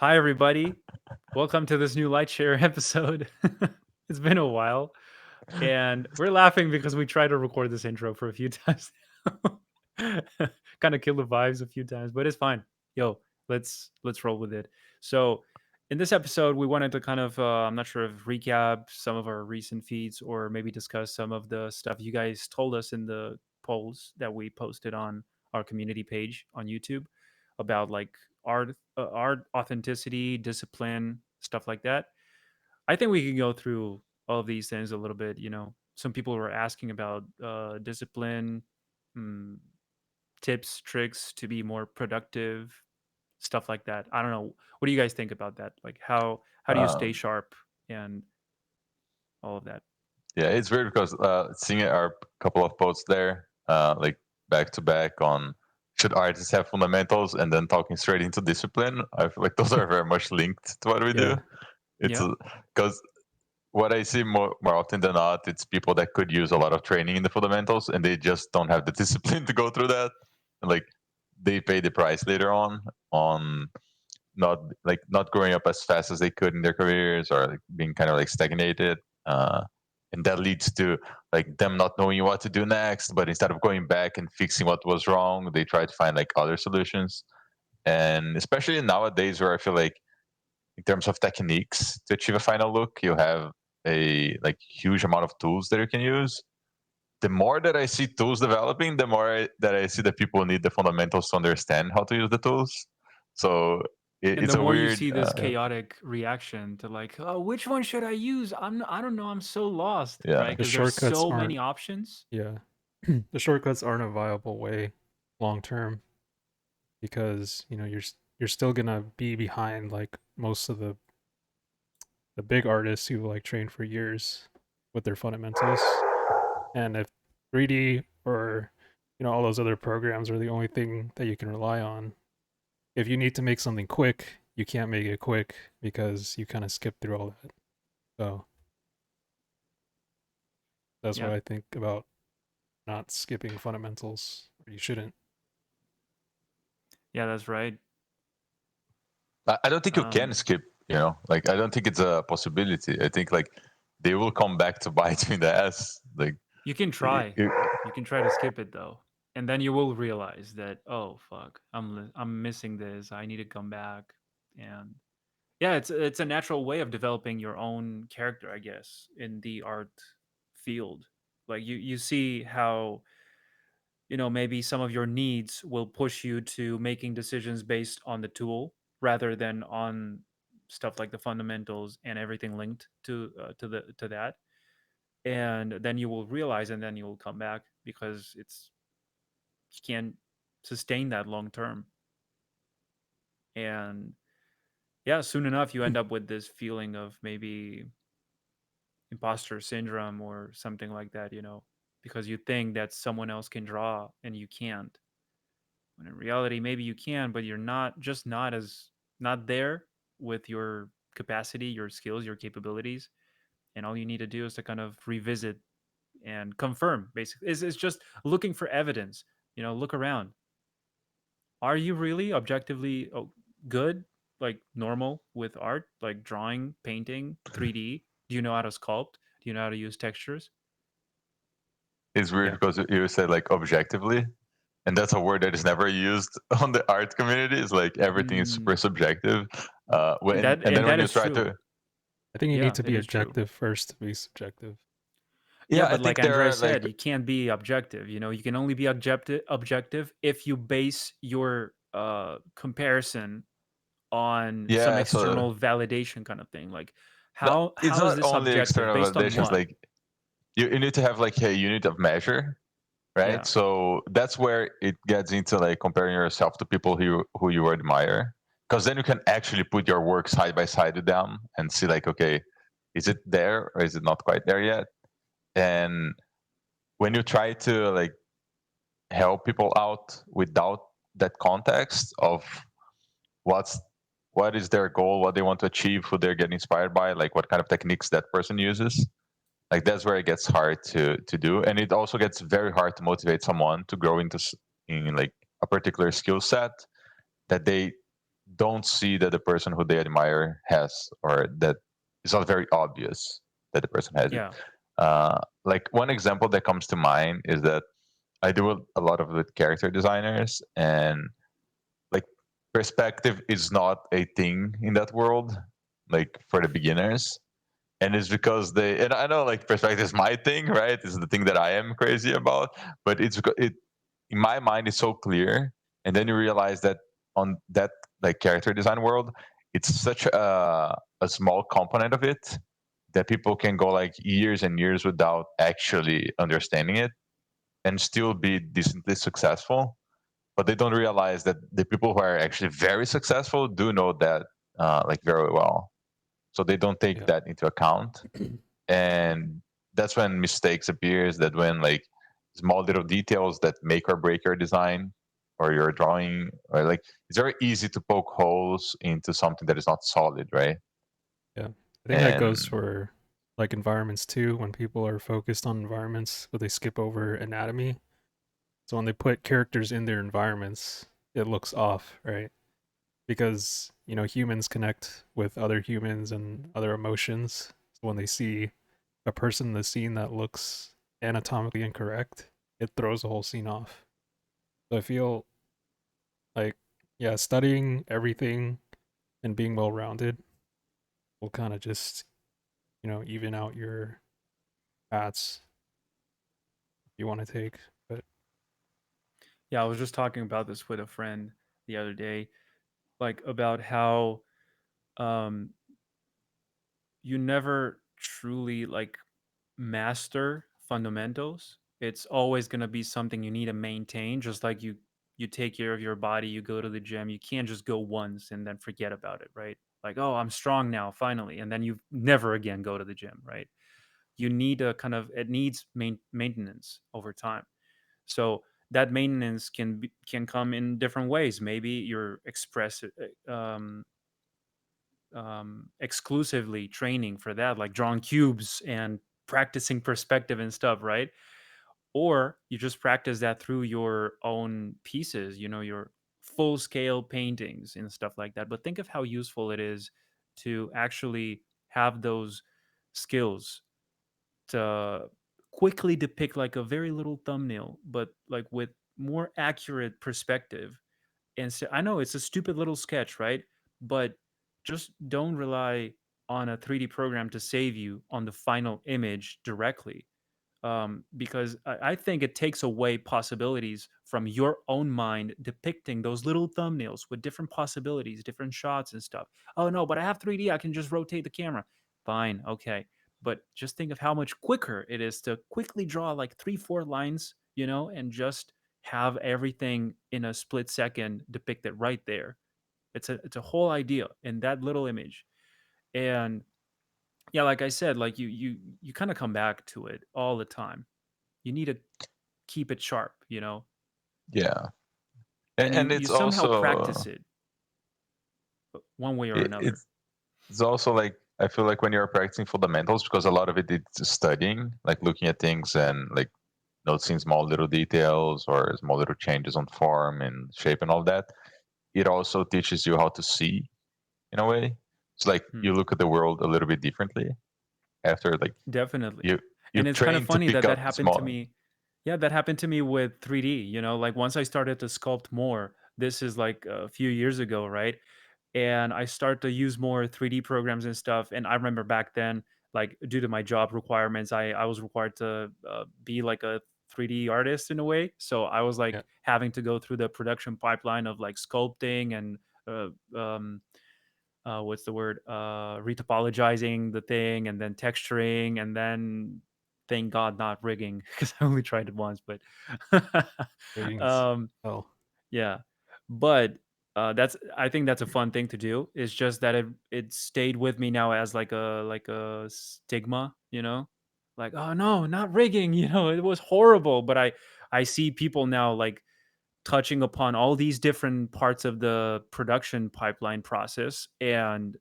Hi, everybody. Welcome to this new Lightshare episode. It's been a while, and we're laughing because we tried to record this intro for a few times. Kind of killed the vibes a few times, but it's fine. Yo, let's roll with it. So, in this episode, we wanted to kind of I'm not sure if recap some of our recent feeds or maybe discuss some of the stuff you guys told us in the polls that we posted on our community page on YouTube about like art authenticity, discipline, stuff like that. I think we can go through all of these things a little bit. Some people were asking about discipline, mm, tips, tricks to be more productive, stuff like that. I don't know. What do you guys think about that? Like how do you stay Um, sharp and all of that? yeah, it's weird because seeing our couple of posts there, like back to back on should artists have fundamentals, and then talking straight into discipline. I feel like those are very much linked to what we do. Yeah, It's Yeah. because what I see more often than not, it's people that could use a lot of training in the fundamentals, and they just don't have the discipline to go through that. And like they pay the price later on not growing up as fast as they could in their careers, or like being kind of like stagnated, uh, and that leads to like them not knowing what to do next. But instead of going back and fixing what was wrong, they try to find like other solutions. And especially nowadays, where I feel like in terms of techniques to achieve a final look, you have a like huge amount of tools that you can use. The more that I see tools developing, the more that I see that people need the fundamentals to understand how to use the tools. So And it's the a more you weird. see this yeah, chaotic reaction to like, oh, which one should I use? I don't know. I'm so lost, right? Yeah, the Because there's shortcuts so aren't. many options. Yeah, the shortcuts aren't a viable way long term because you're still gonna be behind like most of the big artists who like train for years with their fundamentals. And if 3D or all those other programs are the only thing that you can rely on, if you need to make something quick, you can't make it quick because you kind of skip through all that. So that's what Yeah. I think about not skipping fundamentals. Or you shouldn't. Yeah, that's right. I don't think you can Um, skip. Like I don't think it's a possibility. I think like they will come back to bite you in the ass. Like you can y- try. y- You can try to skip it though, and then you will realize that oh fuck, I'm missing this. I need to come back. And yeah, it's a natural way of developing your own character, I guess, in the art field. Like you see how maybe some of your needs will push you to making decisions based on the tool rather than on stuff like the fundamentals and everything linked to that. And then you will realize, and then you will come back because it's you can't sustain that long term. And yeah, soon enough you end up with this feeling of maybe imposter syndrome or something like that, because you think that someone else can draw and you can't. When in reality, maybe you can, but you're not there with your capacity, your skills, your capabilities. And all you need to do is to kind of revisit and confirm. Basically, is just looking for evidence. Look around. Are you really objectively good, like normal with art, like drawing, painting, 3D? Do you know how to sculpt? Do you know how to use textures? it's weird Yeah. because you said like objectively, and that's a word that is never used on the art community. It's like everything is super Mm, subjective. When that and and then when that you is try true. to, I think you need Yeah, to it be is true. objective first to be subjective. Yeah, yeah, I but like think there Andrea are like said, you can't be objective. You can only be objective if you base your comparison on some yeah. So external validation kind of thing. Like no, it's how is not this only objective? external Based on validations. what? Like you need to have like a unit of measure, right? Yeah. So that's where it gets into like comparing yourself to people who you admire, because then you can actually put your work side by side with them and see like, okay, is it there or is it not quite there yet? And when you try to like help people out without that context of what's what is their goal, what they want to achieve, who they're getting inspired by, like what kind of techniques that person uses, like that's where it gets hard to do. And it also gets very hard to motivate someone to grow in like a particular skill set that they don't see that the person who they admire has, or that it's not very obvious that the person has it. Yeah. Like one example that comes to mind is that I do a lot of with character designers, and like perspective is not a thing in that world, like for the beginners. And it's because they, and I know like perspective is my thing, right? It's the thing that I am crazy about, but it in my mind it's so clear. And then you realize that on that like character design world, it's such a small component of it that people can go like years and years without actually understanding it and still be decently successful. But they don't realize that the people who are actually very successful do know that like very well. So they don't take Yeah. that into account, and that's when mistakes appears. That when like small little details that make or break your design or your drawing, or like it's very easy to poke holes into something that is not solid, right? Yeah. I think that goes And for like environments too, when people are focused on environments, but they skip over anatomy. So when they put characters in their environments, it looks off, right? Because, humans connect with other humans and other emotions. So when they see a person in the scene that looks anatomically incorrect, it throws the whole scene off. So I feel like, yeah, studying everything and being well rounded will kind of just, even out your paths you want to take. But Yeah, I was just talking about this with a friend the other day, like about how um you never truly like master fundamentals. It's always going to be something you need to maintain, just like you take care of your body, you go to the gym. You can't just go once and then forget about it, right? Like, oh, I'm strong now finally, and then you never again go to the gym, right? You need a kind of, it needs maintenance over time. So that maintenance can come in different ways. Maybe you're exclusively training for that, like drawing cubes and practicing perspective and stuff, right? Or you just practice that through your own pieces, your full scale paintings and stuff like that. But think of how useful it is to actually have those skills to quickly depict like a very little thumbnail, but like with more accurate perspective. And so I know it's a stupid little sketch, right? But just don't rely on a 3D program to save you on the final image directly, because I think it takes away possibilities from your own mind depicting those little thumbnails with different possibilities, different shots and stuff. Oh no, but I have 3D. I can just rotate the camera. Fine, okay. But just think of how much quicker it is to quickly draw like 3, 4 lines, and just have everything in a split second depicted right there. It's a whole idea in that little image. And yeah, like I said, like you kind of come back to it all the time. You need to keep it sharp, yeah, and you and you it's somehow also practice it one way or it, another. it's it's also like I feel like when you're practicing fundamentals, because a lot of it is studying, like looking at things and like noticing small little details or small little changes on form and shape and all that. It also teaches you how to see in a way. It's like Hmm. you look at the world a little bit differently after like Definitely. you And you've it's kind of trained to funny pick that that up happened to small. me. Yeah, that happened to me with 3D, like once I started to sculpt more, this is like a few years ago, right? And I start to use more 3D programs and stuff. And I remember back then, like due to my job requirements, I was required to be like a 3D artist in a way. So I was yeah, like having to go through the production pipeline of like sculpting and what's the word, retopologizing the thing and then texturing and then thank God not rigging because I only tried it once, but ratings. um, Oh, yeah, but that's, I think that's a fun thing to do. It's just that it stayed with me now as like a stigma, like, oh no, not rigging, it was horrible. But I see people now like touching upon all these different parts of the production pipeline process, and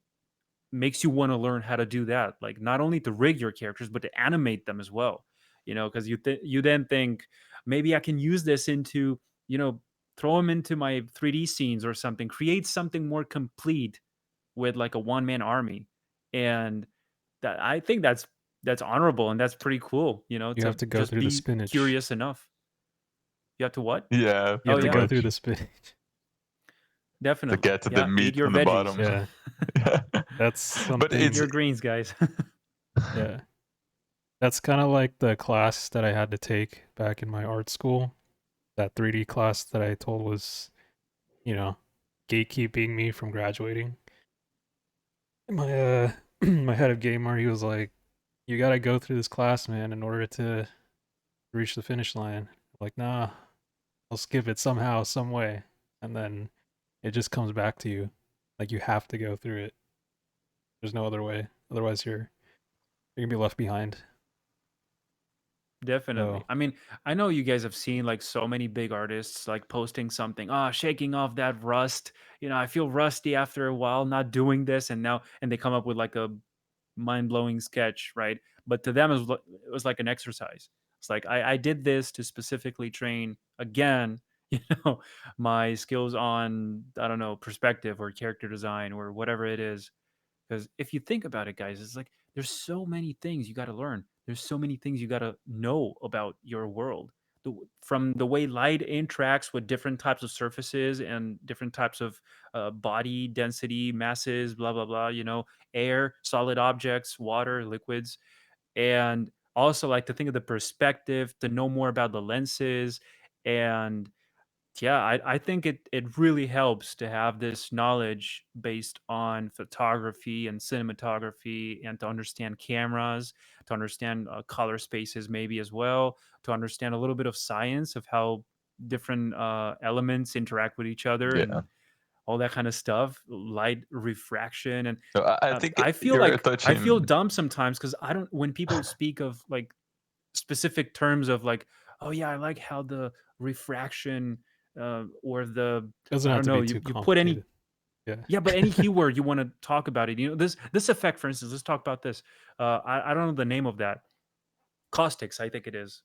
makes you want to learn how to do that, like not only to rig your characters but to animate them as well, because you then think maybe I can use this into, you know throw them into my 3D scenes or something, create something more complete with like a one-man army. And that, I think that's honorable and that's pretty cool, You have to to go just through the be spinach. curious enough. You have to what? Yeah, You Oh have to pretty yeah, go through the much spinach. to definitely. get to the Yeah, eat meat your on the veggies. bottom. Yeah, Yeah. that's But Eat it's something. your greens, guys. Yeah, that's kind of like the class that I had to take back in my art school. That 3D class that I told was, you know, gatekeeping me from graduating. My my head of gamer, he was like, "You gotta go through this class, man, in order to reach the finish line." I'm like, nah, I'll skip it somehow, some way, and then it just comes back to you. Like you have to go through it. There's no other way. Otherwise, you're gonna be left behind. Definitely. So I mean, I know you guys have seen like so many big artists like posting something, shaking off that rust. I feel rusty after a while not doing this, and they come up with like a mind-blowing sketch, right? But to them it was like an exercise. It's like I did this to specifically train again, you know, my skills on, I don't know, perspective or character design or whatever it is. Because if you think about it, guys, it's like there's so many things you got to learn. There's so many things you got to know about your world. From the way light interacts with different types of surfaces and different types of body density, masses, blah, blah, blah, air, solid objects, water, liquids. And also like to think of the perspective, to know more about the lenses. And yeah, I think it really helps to have this knowledge based on photography and cinematography, and to understand cameras, to understand color spaces maybe as well, to understand a little bit of science of how different elements interact with each other yeah. and all that kind of stuff, light refraction. And So I think I feel you're like I feel touching. dumb sometimes because I don't, when people speak of like specific terms of like, oh yeah, I like how the refraction or the, doesn't I have don't to know, be you too you put any, complicated. Yeah. yeah, but any keyword you want to talk about it, this effect, for instance, let's talk about this. I don't know the name of that. Caustics, I think it is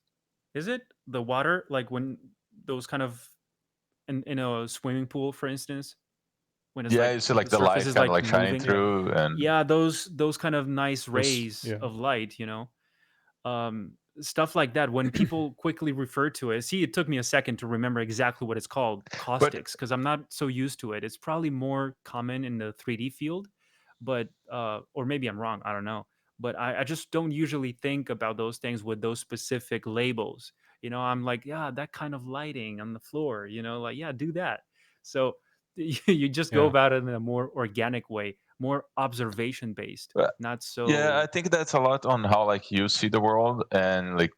it the water, like when those kind of, in a swimming pool, for instance, when it's Yeah, like you see like the the surface light is kind of like like shining moving. Yeah. through, and Yeah, those kind of nice Those. rays Yeah. of light, stuff like that. When people quickly refer to it, see, it took me a second to remember exactly what it's called, but caustics, because I'm not so used to it. It's probably more common in the 3D field, but or maybe I'm wrong, I don't know. But I just don't usually think about those things with those specific labels. I'm like, yeah, that kind of lighting on the floor, like, yeah, do that. So you just go Yeah. about it in a more organic way, more observation based, uh, not yeah, I so. think that's a lot on how like you see the world, and like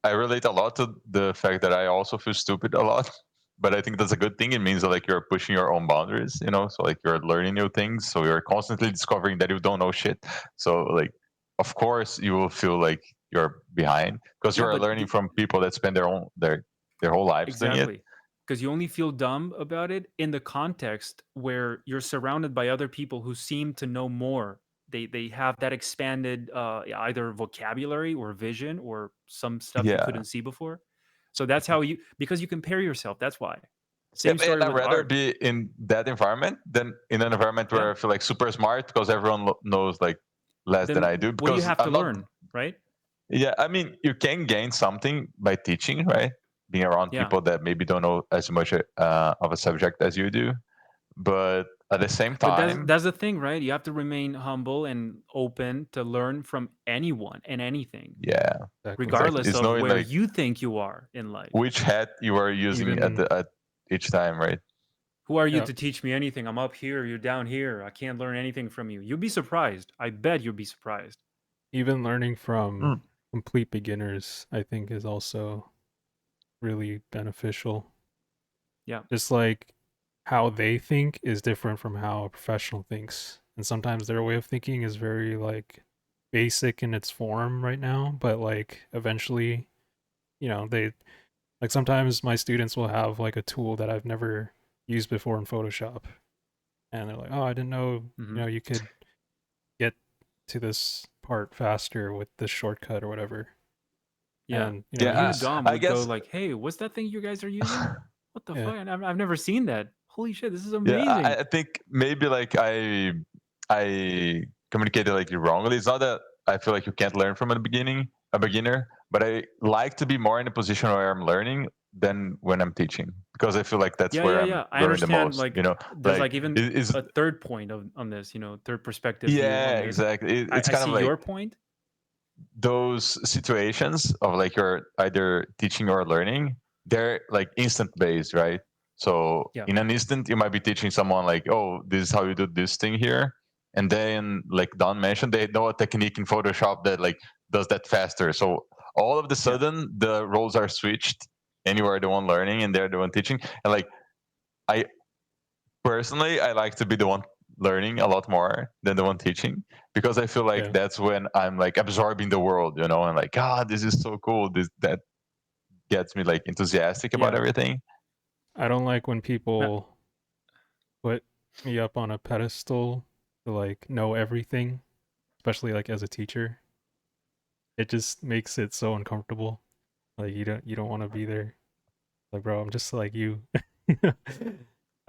I relate a lot to the fact that I also feel stupid a lot. But I think that's a good thing. It means that like you're pushing your own boundaries, so like you're learning new things. So you're constantly discovering that you don't know shit. So like of course you will feel like you're behind because Yeah, you're but learning from people that spend their whole lives doing it. exactly. Because you only feel dumb about it in the context where you're surrounded by other people who seem to know more. They have that expanded either vocabulary or vision or some stuff you Yeah. couldn't see before. So that's how you, because you compare yourself. That's why. Same Yep, story and I'd with rather art. be in that environment than in an environment Yeah. where I feel like super smart because everyone knows like less than I Then do. what do you Because have to I'm not. learn, right? Yeah, I mean, you can gain something by teaching, right? Being around Yeah. people that maybe don't know as much of a subject as you do. But at the same But that's time, that's the thing, right? You have to remain humble and open to learn from anyone and anything, yeah, Exactly. exactly. regardless It's of knowing where like you think you are in life. which hat you are using Even at each time, right? Who are you yeah, to teach me anything? I'm up here, you're down here. I can't learn anything from you. You'll be surprised. I bet you'll be surprised. even learning from Mm, complete beginners, I think, is also really beneficial. Yeah. Just like how they think is different from how a professional thinks. And sometimes their way of thinking is very like basic in its form right now, but like eventually, they like sometimes my students will have like a tool that I've never used before in Photoshop. And they're like, "Oh, I didn't know, Hmm. you could get to this part faster with this shortcut or whatever." Yeah. And, And yeah, you, he's Dom, I would go guess like, hey, what's that thing you guys are using? What the Yeah. fuck? I've never seen that. Holy shit, this is Yeah, amazing. I think maybe like I communicated like wrongly. It's not that I feel like you can't learn from a beginner, but I like to be more in a position where I'm learning than when I'm teaching, because I feel like that's Yeah, where yeah, I'm yeah. I growing the understand. most. Like, there's Like like even it is. a third point on this, third perspective view Yeah, on this. exactly. It's I kind of see like your point. those situations of like you're either teaching or learning, they're like instant based, right? So Yeah, in an instant you might be teaching someone like, oh, this is how you do this thing here, and then like Don mentioned, they know a technique in Photoshop that like does that faster. So all of the yeah, sudden the roles are switched, and you are the one learning and they're the one teaching. And like I personally, I like to be the one learning a lot more than the one teaching, because I feel like Yeah. that's when I'm like absorbing the world, and like, God, this is so cool. This that gets me like enthusiastic about yeah. everything. I don't like when Ma- people put me up on a pedestal to like know everything, especially like as a teacher. It just makes it so uncomfortable. Like you don't want to be there. Like, bro, I'm just like you.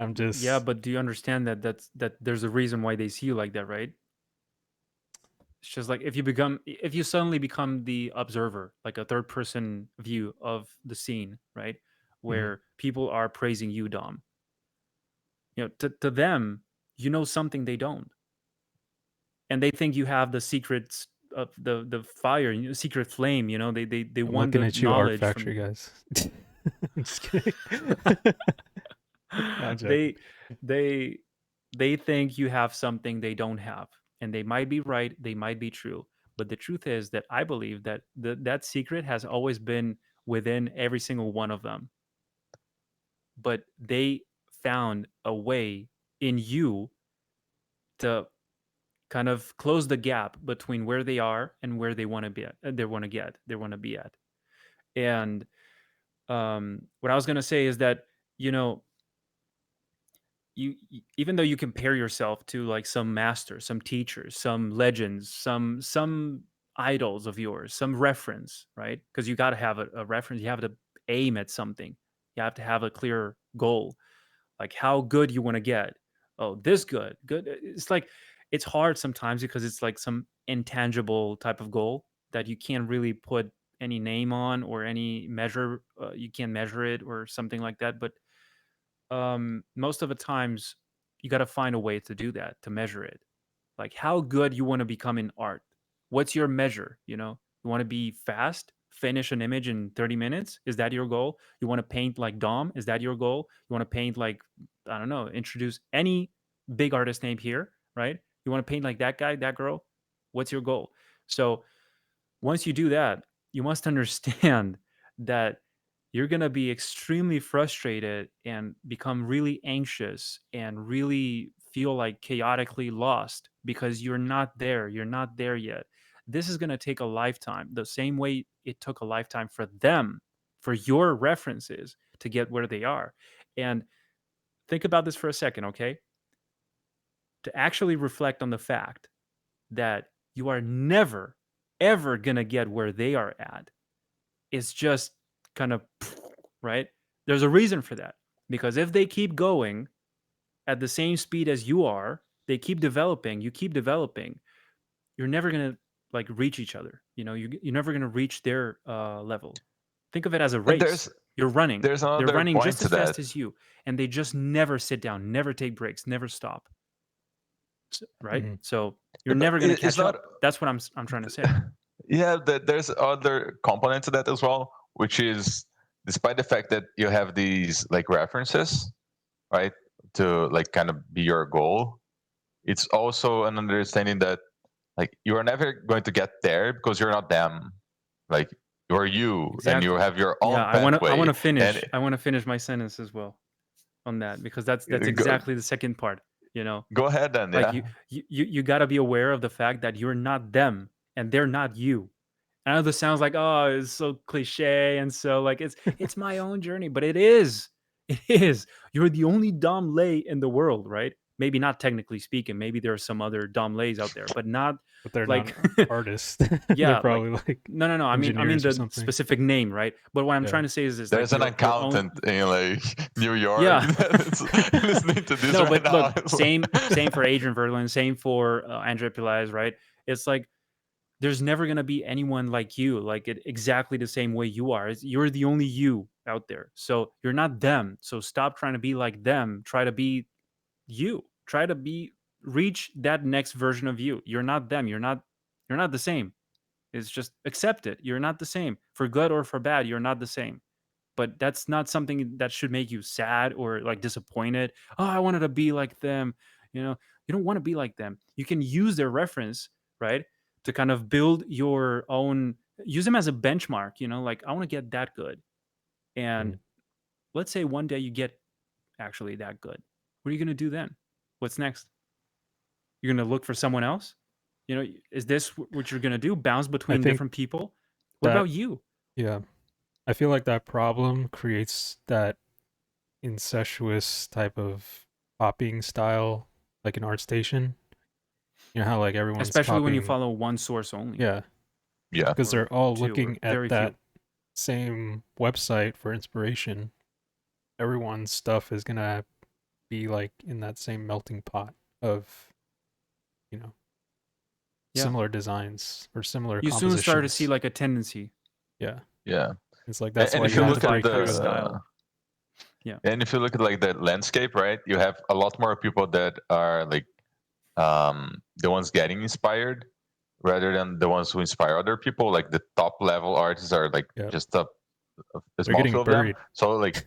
I'm Yeah, just but do you understand that there's a reason why they see you like that, right? It's just like if you suddenly become the observer, like a third person view of the scene, right? mhm. Where people are praising you, Dom. To them, you know something they don't, and they think you have the secrets of the fire, secret flame. They I'm want looking the at you, Art knowledge Factory from. guys. I'm just kidding. No, I'm joking. they they they think you have something they don't have, and they might be right, they might be true, but the truth is that I believe that that secret has always been within every single one of them, but they found a way in you to kind of close the gap between where they are and where they want to be at, they want to be at. And what I was going to say is that, you know even though you compare yourself to like some masters, some teachers, some legends, some idols of yours, some reference, right? Because you got to have a reference, you have to aim at something, you have to have a clear goal, like how good you want to get. Oh, this good. It's like it's hard sometimes because it's like some intangible type of goal that you can't really put any name on or any measure. You can't measure it or something like that. But most of the times you got to find a way to do that, to measure it, like how good you want to become in art. What's your measure? You want to be fast, finish an image in 30 minutes? Is that your goal? You want to paint like Dom? Is that your goal? You want to paint like, I don't know, introduce any big artist name here, right? You want to paint like that guy, that girl? What's your goal? So once you do that, you must understand that you're going to be extremely frustrated and become really anxious and really feel like chaotically lost because you're not there. You're not there yet. This is going to take a lifetime, the same way it took a lifetime for them, for your references to get where they are. And think about this for a second, okay? To actually reflect on the fact that you are never, ever going to get where they are at, it's just kind of right. There's a reason for that, because if they keep going at the same speed as you are, they keep developing, you keep developing, you're never gonna like reach each other. You're never gonna reach their level. Think of it as a And race. there's You're running. there's They're another running point just to as that. fast as you, and they just never sit down, never take breaks, never stop. Right? Mhm. So you're Yeah, but never gonna it's catch not. up. That's what I'm trying to say. Yeah, there's other component to that as well, which is, despite the fact that you have these like references, right, to like kind of be your goal, it's also an understanding that like you are never going to get there because you're not them. Like you're you, and you Exactly. have your Yeah, own I want to I want pathway. to And finish. I want to finish my sentence as well on that, because that's go, exactly the second part, you know. go ahead then. Like Yeah. you got to be aware of the fact that you're not them and they're not you. I know this sounds like, oh, it's so cliche and so like it's my own journey, but it is. It is. You're the only Dom Lay in the world, right? maybe not technically speaking, maybe there are some other Dom Lays out there, but not But they're not like artists. They're yeah, like probably like no. I mean engineers or the something. specific name, right? But what I'm Yeah. trying to say is like There's an your own. accountant in like New York Yeah. that's listening to this No, right but now. look, same for Adrian Virlan, same for Andre Pelaes, right? It's like there's never gonna be anyone like you, like it exactly the same way you are. You're the only you out there, so you're not them. So stop trying to be like them. Try to be you. Try to reach that next version of you. You're not them. You're not the same. It's just accept it. You're not the same. For good or for bad, you're not the same. But that's not something that should make you sad or like disappointed. Oh, I wanted to be like them. You know, you don't want to be like them. You can use their reference, right? To kind of build your own, use them as a benchmark, like I want to get that good. And Mm. let's say one day you get actually that good. What are you going to do then? What's next? You're going to look for someone else? Is this what you're going to do? Bounce I between think different people? What that about you? yeah, I feel like that problem creates that incestuous type of copying style, like an art station. You know how like everyone's Especially when you copying, follow one source only. yeah, Yeah. because Or they're all two, or looking at very that few. same website for inspiration. Everyone's stuff is gonna be like in that same melting pot of, you know, Yeah. similar designs or similar You soon start to see compositions. like a tendency. Yeah, Yeah. it's like that's And why if you you have That's to look at my break kind of through. style. Yeah. and if you look at like the landscape, right, you have a lot more people that are like the ones getting inspired rather than the ones who inspire other people. Like the top level artists are like Yeah, just a they're small getting few of them. buried. So like,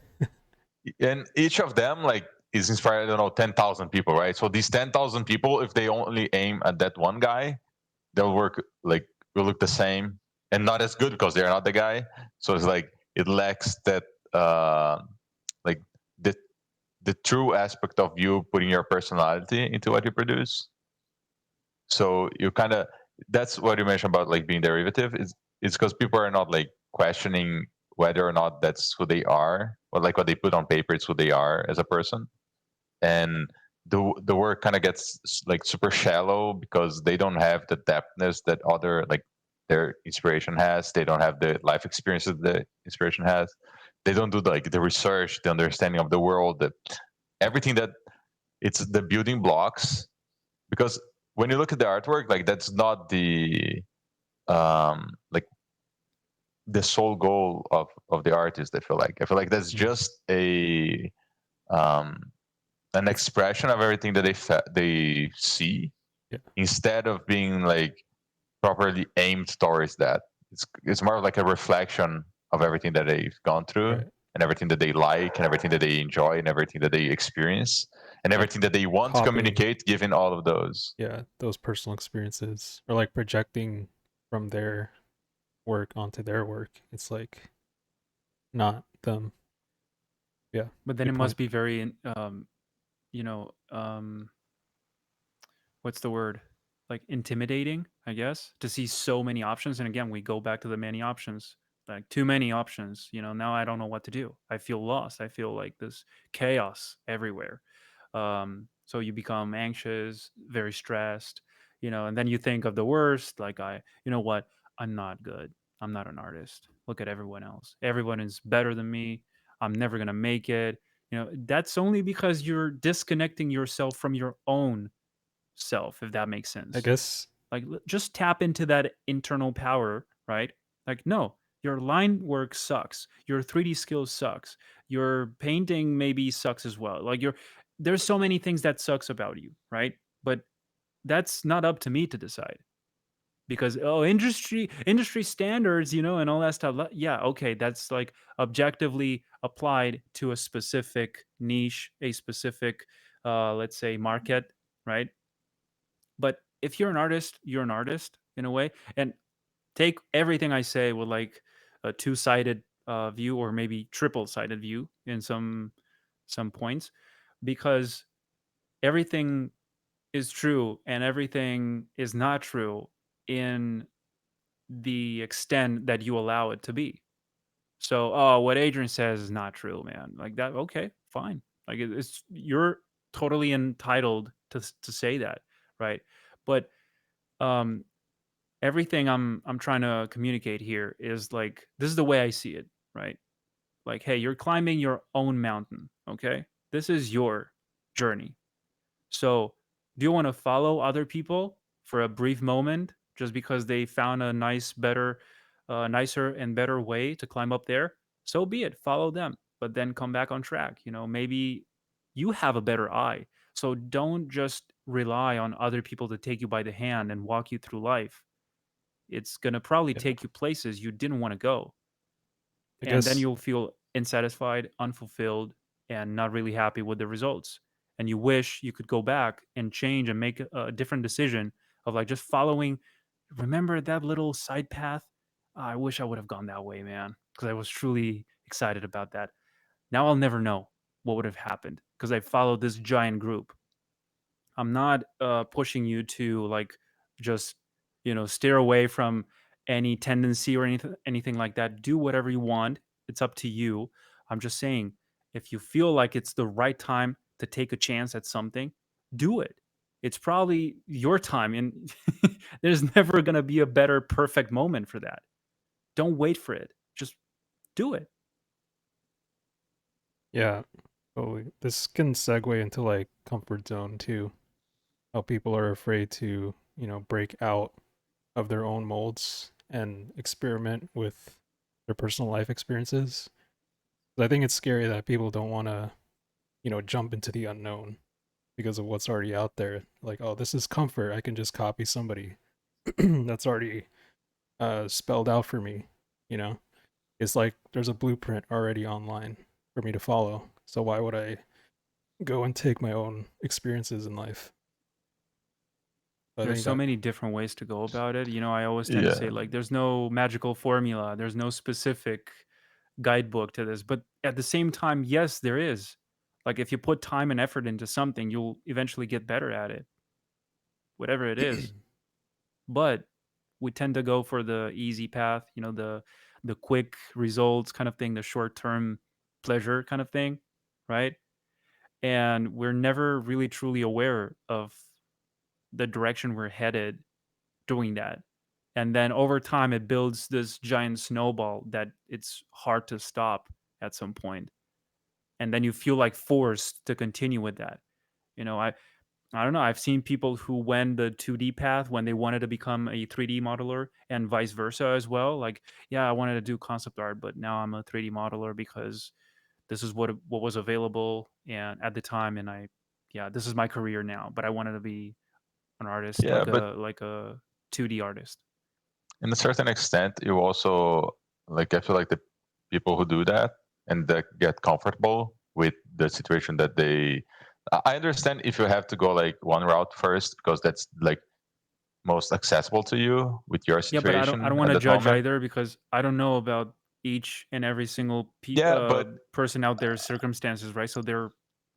and each of them like is inspired, I don't know, 10,000 people, right? So these 10,000 people, if they only aim at that one guy, they'll work like will look the same and not as good because they're not the guy. So it's like it lacks that like the true aspect of you putting your personality into what you produce. So you kind of, that's what you mentioned about like being derivative. It's because people are not like questioning whether or not that's who they are, or like what they put on paper is who they are as a person. And the work kind of gets like super shallow because they don't have the depthness that other like their inspiration has. They don't have the life experiences the inspiration has. They don't do like the research, the understanding of the world, the everything that it's the building blocks. Because when you look at the artwork, like that's not the like the sole goal of the artist. I feel like that's Mm. just a an It's expression of everything that they see, yeah, instead of being like properly aimed towards that. It's more like a reflection of everything that they've gone through, right. and everything that they like, and everything that they enjoy, and everything that they experience, and Like everything that they want to copying, communicate, given all of those. yeah, those personal experiences or like projecting from their work onto their work. It's like not them. Yeah, But then it good must point. be very, you know, what's the word? Like intimidating, I guess, to see so many options. And again, we go back to the many options, like too many options. Now I don't know what to do. I feel lost. I feel like this chaos everywhere. So you become anxious, very stressed, and then you think of the worst. Like you know what? I'm not good. I'm not an artist. Look at everyone else. Everyone is better than me. I'm never gonna make it. That's only because you're disconnecting yourself from your own self, if that makes I sense. guess Like just tap into that internal power, right? Like no, your line work sucks. Your 3D skills sucks. Your painting maybe sucks as well. Like there's so many things that sucks about you, right? But that's not up to me to decide because industry standards, and all that stuff. Yeah, okay, that's like objectively applied to a specific niche, a specific let's say market, right? But if you're an artist, you're an artist in a way. And take everything I say with like a two-sided view, or maybe triple-sided view in some points, because everything is true and everything is not true in the extent that you allow it to be. So, oh, what Adrian says is not true, man. Like that, okay, fine. Like it's your totally entitled to say that, right? But um everything I'm trying to communicate here is like, this is the way I see it, right? Like, hey, you're climbing your own mountain, okay? This is your journey. So, do you want to follow other people for a brief moment just because they found a nicer and better way to climb up there? So be it. Follow them, but then come back on track. Maybe you have a better eye. So don't just rely on other people to take you by the hand and walk you through life. It's gonna probably Yeah. take you places you didn't want to go, I and then guess you'll feel unsatisfied, unfulfilled, and not really happy with the results. And you wish you could go back and change and make a different decision of like just following. Remember that little side path? I wish I would have gone that way, man, because I was truly excited about that. Now I'll never know what would have happened because I followed this giant group. I'm not pushing you to like just steer away from any tendency or anything like that. Do whatever you want. It's up to you. I'm just saying, if you feel like it's the right time to take a chance at something, do it. It's probably your time, and there's never gonna be a better perfect moment for that. Don't wait for it. Just do it. yeah. Totally. This can segue into like comfort zone too. How people are afraid to, break out of their own molds and experiment with their personal life experiences. I think it's scary that people don't want to, jump into the unknown because of what's already out there. Like, oh, this is comfort. I can just copy somebody that's already spelled out for me. You know, it's like there's a blueprint already online for me to follow. So why would I go and take my own experiences in life? I There's think so that many different ways to go about it. I always tend to say Yeah. like there's no magical formula. There's no specific guidebook to this. But at the same time, yes, there is. Like if you put time and effort into something, you'll eventually get better at it, whatever it is. But we tend to go for the easy path, the quick results kind of thing, the short-term pleasure kind of thing, right? And we're never really truly aware of the direction we're headed doing that. And then over time it builds this giant snowball that it's hard to stop at some point. And then you feel like forced to continue with that. I don't know. I've seen people who went the 2D path when they wanted to become a 3D modeler, and vice versa as well. Like, yeah, I wanted to do concept art, but now I'm a 3D modeler because this is what was available and at the time, and yeah, this is my career now. But I wanted to be an artist, Yeah, but like a 2D artist. in a certain extent, you also like I feel like the people who do that and that get comfortable with the situation that they. I understand if you have to go like one route first because that's like most accessible to you with your Yeah, but I situation don't want at to that judge moment. either because I don't know about each and every single Yeah, but person out there's circumstances, right? So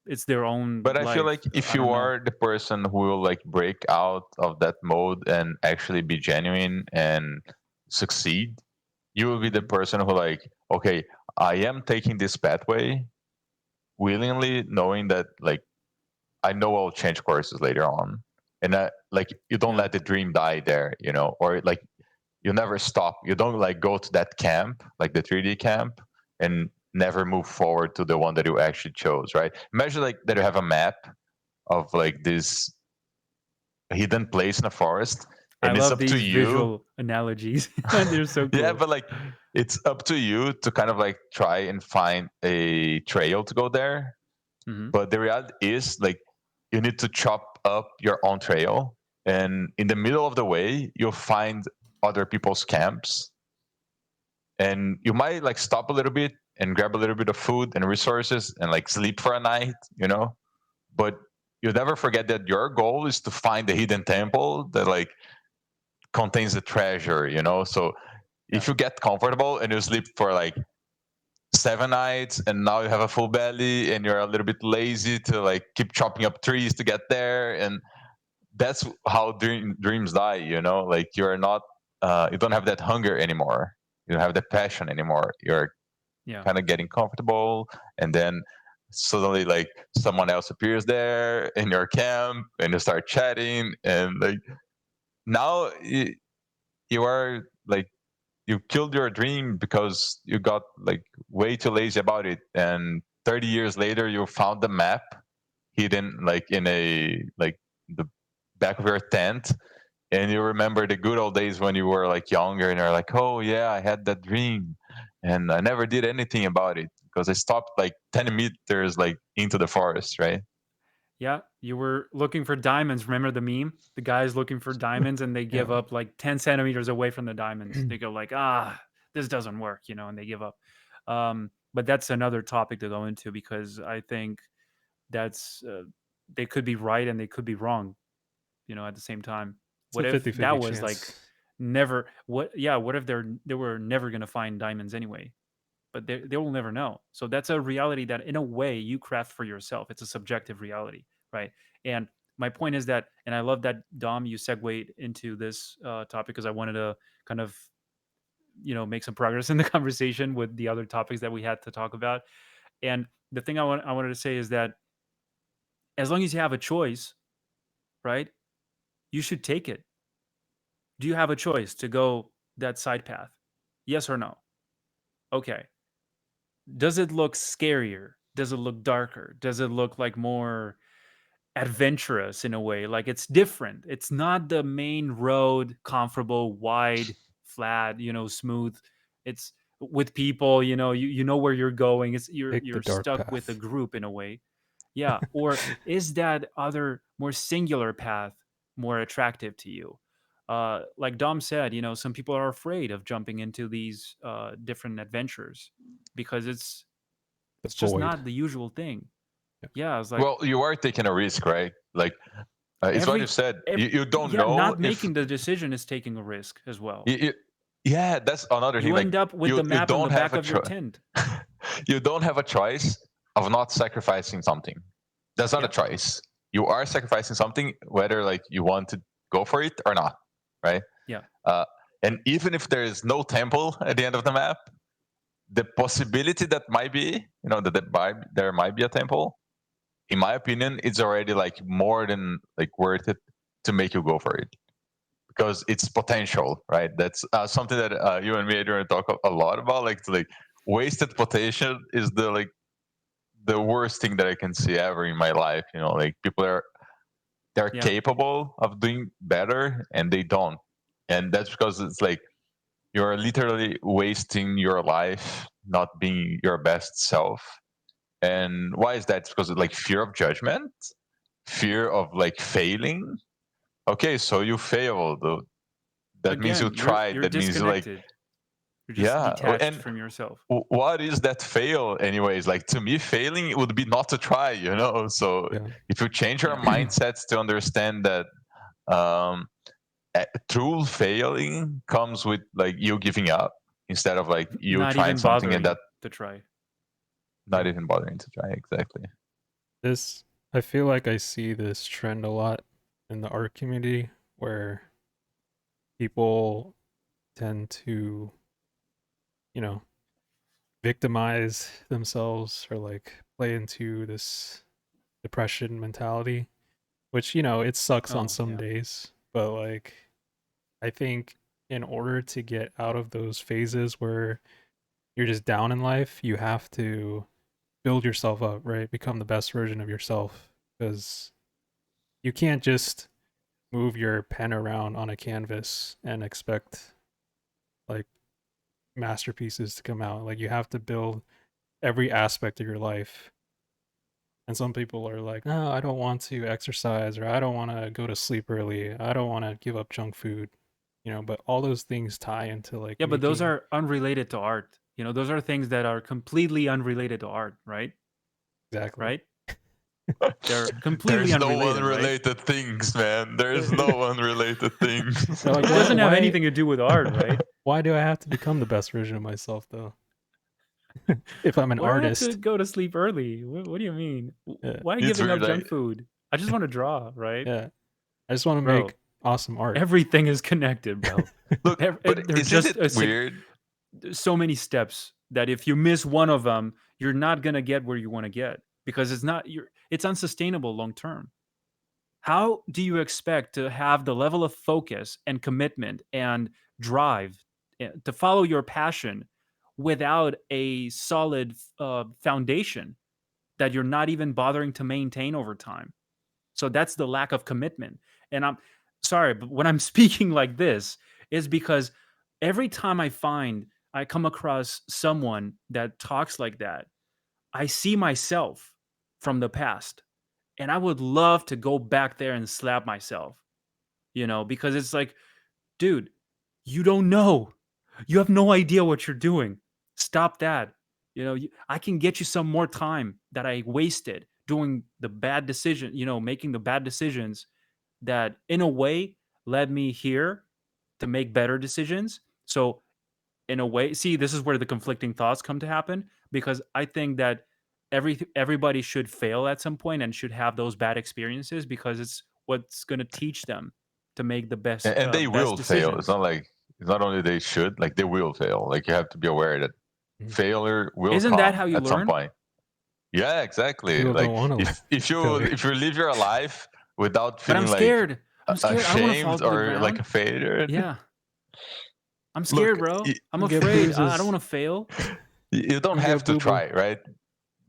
it's their own I feel like life. if I you don't know. are the person who will like break out of that mode and actually be genuine and succeed, you will be the Mhm. person who like, okay, I am taking this pathway willingly, knowing that like I know I'll change courses later on, and that like you don't Yeah. let the dream die there, or like you never stop. You don't like go to that camp, like the 3D camp, and never move forward to the one that you actually chose, right? Imagine like that you have a map of like this hidden place in a forest, I and it's love up to these you. visual analogies. They're so Yeah, cool. but like it's up to you to kind of like try and find a trail to go there. Hmm. But the reality is like you need to chop up your own trail, and in the middle of the way you'll find other people's camps, and you might like stop a little bit and grab a little bit of food and resources and like sleep for a night, but you'll never forget that your goal is to find the hidden temple that like contains the treasure, so Yeah. if you get comfortable and you sleep for like 7 nights and now you have a full belly and you're a little bit lazy to like keep chopping up trees to get there, and that's how dreams die, like you're not you don't have that hunger anymore, you don't have that passion anymore, you're Yeah. kind of getting comfortable, and then suddenly like someone else appears there in your camp and you start chatting, and like now you are like you killed your dream because you got like way too lazy about it, and 30 years later you found the map hidden like in a like the back of your tent, and you remember the good old days when you were like younger and you're like, oh yeah, I had that dream and I never did anything about it because I stopped like 10 meters like into the forest, right? Yeah, you were looking for diamonds. Remember the meme? The guy's looking for diamonds and they give Yeah. up like 10 centimeters away from the diamonds. They go like, this doesn't work, and they give up. But that's another topic to go into because I think that's they could be right and they could be wrong, at the same time. It's a What if 50-50 that was like chance. never what if they were never going to find diamonds anyway? But they will never know. So that's a reality that in a way you craft for yourself. It's a subjective reality, right? And my point is that, and I love that Dom, you segued into this topic because I wanted to kind of make some progress in the conversation with the other topics that we had to talk about. And the thing I wanted to say is that as long as you have a choice, right, you should take it. Do you have a choice to go that side path? Yes or no? Okay. Does it look scarier? Does it look darker? Does it look like more adventurous in a way? Like it's different. It's not the main road, comfortable, wide, flat, smooth. It's with people, you know where you're going. It's Pick the you're dark stuck with a path. group in a way. Yeah. Or is that other more singular path more attractive to you? Like Dom said, some people are afraid of jumping into these different adventures because The it's just void. not the usual thing. Yeah. Yeah, it's like Well, you are taking a risk, right? Like it's what you said. You don't yeah, know not if making the decision is taking a risk as well. you, yeah, that's another thing. You Like end up with the you map on don't the have back a of your choice. tent. You don't have a choice of not sacrificing something. That's not a Yep. choice. You are sacrificing something, whether like you want to go for it or not, right? Yeah. And even if there is no temple at the end of the map, the possibility that might be, that there might be a temple, in my opinion, it's already like more than like worth it to make you go for it because it's potential, right? That's something that you and me, Adrian, talk a lot about. Like wasted potential is the worst thing that I can see ever in my life. Like people they're Yeah. capable of doing better and they don't, and that's because it's like you're literally wasting your life not being your best self. And why is that? It's because of like fear of judgment, fear of like failing. Okay, so you failed. That means you Again, you're tried. you're That means you like, disconnected. You're just yeah. detached And from yourself. what is that fail anyways? Like to me, failing would be not to try, So Yeah. if you change your Yeah. mindsets to understand that um true failing comes with like you giving up instead of like you Not trying even something and that bothering to try. not Yeah. even bothering to try. Exactly. I feel like I see this trend a lot in the art community where people tend to, you know, victimize themselves or like play into this depression mentality, which, it sucks on Oh, some yeah. days, but like I think in order to get out of those phases where you're just down in life, you have to build yourself up, right? Become the best version of yourself because you can't just move your pen around on a canvas and expect like masterpieces to come out. Like you have to build every aspect of your life. And some people are like, "No, I don't want to exercise or I don't want to go to sleep early. I don't want to give up junk food." But all those things tie into like Yeah, but those making are unrelated to art. Those are things that are completely unrelated to art, right? exactly. Right? They're completely There's no unrelated, right? unrelated things, man. There's no unrelated things. They're like, It "Why doesn't have why anything to do with art, right? why do I have to become the best version of myself though? If I'm an Why do I have to artist." go to sleep early? What do you mean? Yeah. Why It's giving up weird. junk food? I just want to draw, right? Yeah. I just want to Bro, make awesome art. everything is connected, bro. Look, but They're isn't just it weird? so many steps that if you miss one of them, you're not gonna get where you want to get because it's unsustainable long term. How do you expect to have the level of focus and commitment and drive to follow your passion without a solid foundation that you're not even bothering to maintain over time? So that's the lack of commitment. And I'm sorry, but when I'm speaking like this is because every time I come across someone that talks like that, I see myself from the past, and I would love to go back there and slap myself, because it's like, dude, you don't know. You have no idea what you're doing. Stop that. I can get you some more time that I wasted doing the bad decision, making the bad decisions that in a way led me here to make better decisions. So in a way, see, this is where the conflicting thoughts come to happen, because I think that everybody should fail at some point and should have those bad experiences, because it's what's going to teach them to make the And they best will fail. It's decisions. not like it's not only they should, like they will fail. Like you have to be aware that Mhm. failure will Isn't that come how you at some learn? point. Yeah, exactly. People Like don't want to learn if you failure. if you live your life without But I'm feeling like scared. I'm scared. I don't want to fall ashamed to the or like ground. a failure, Yeah. I'm look, scared, bro. I'm You get afraid. I don't bruises. want to fail. you don't You have get to boo boo. try, right?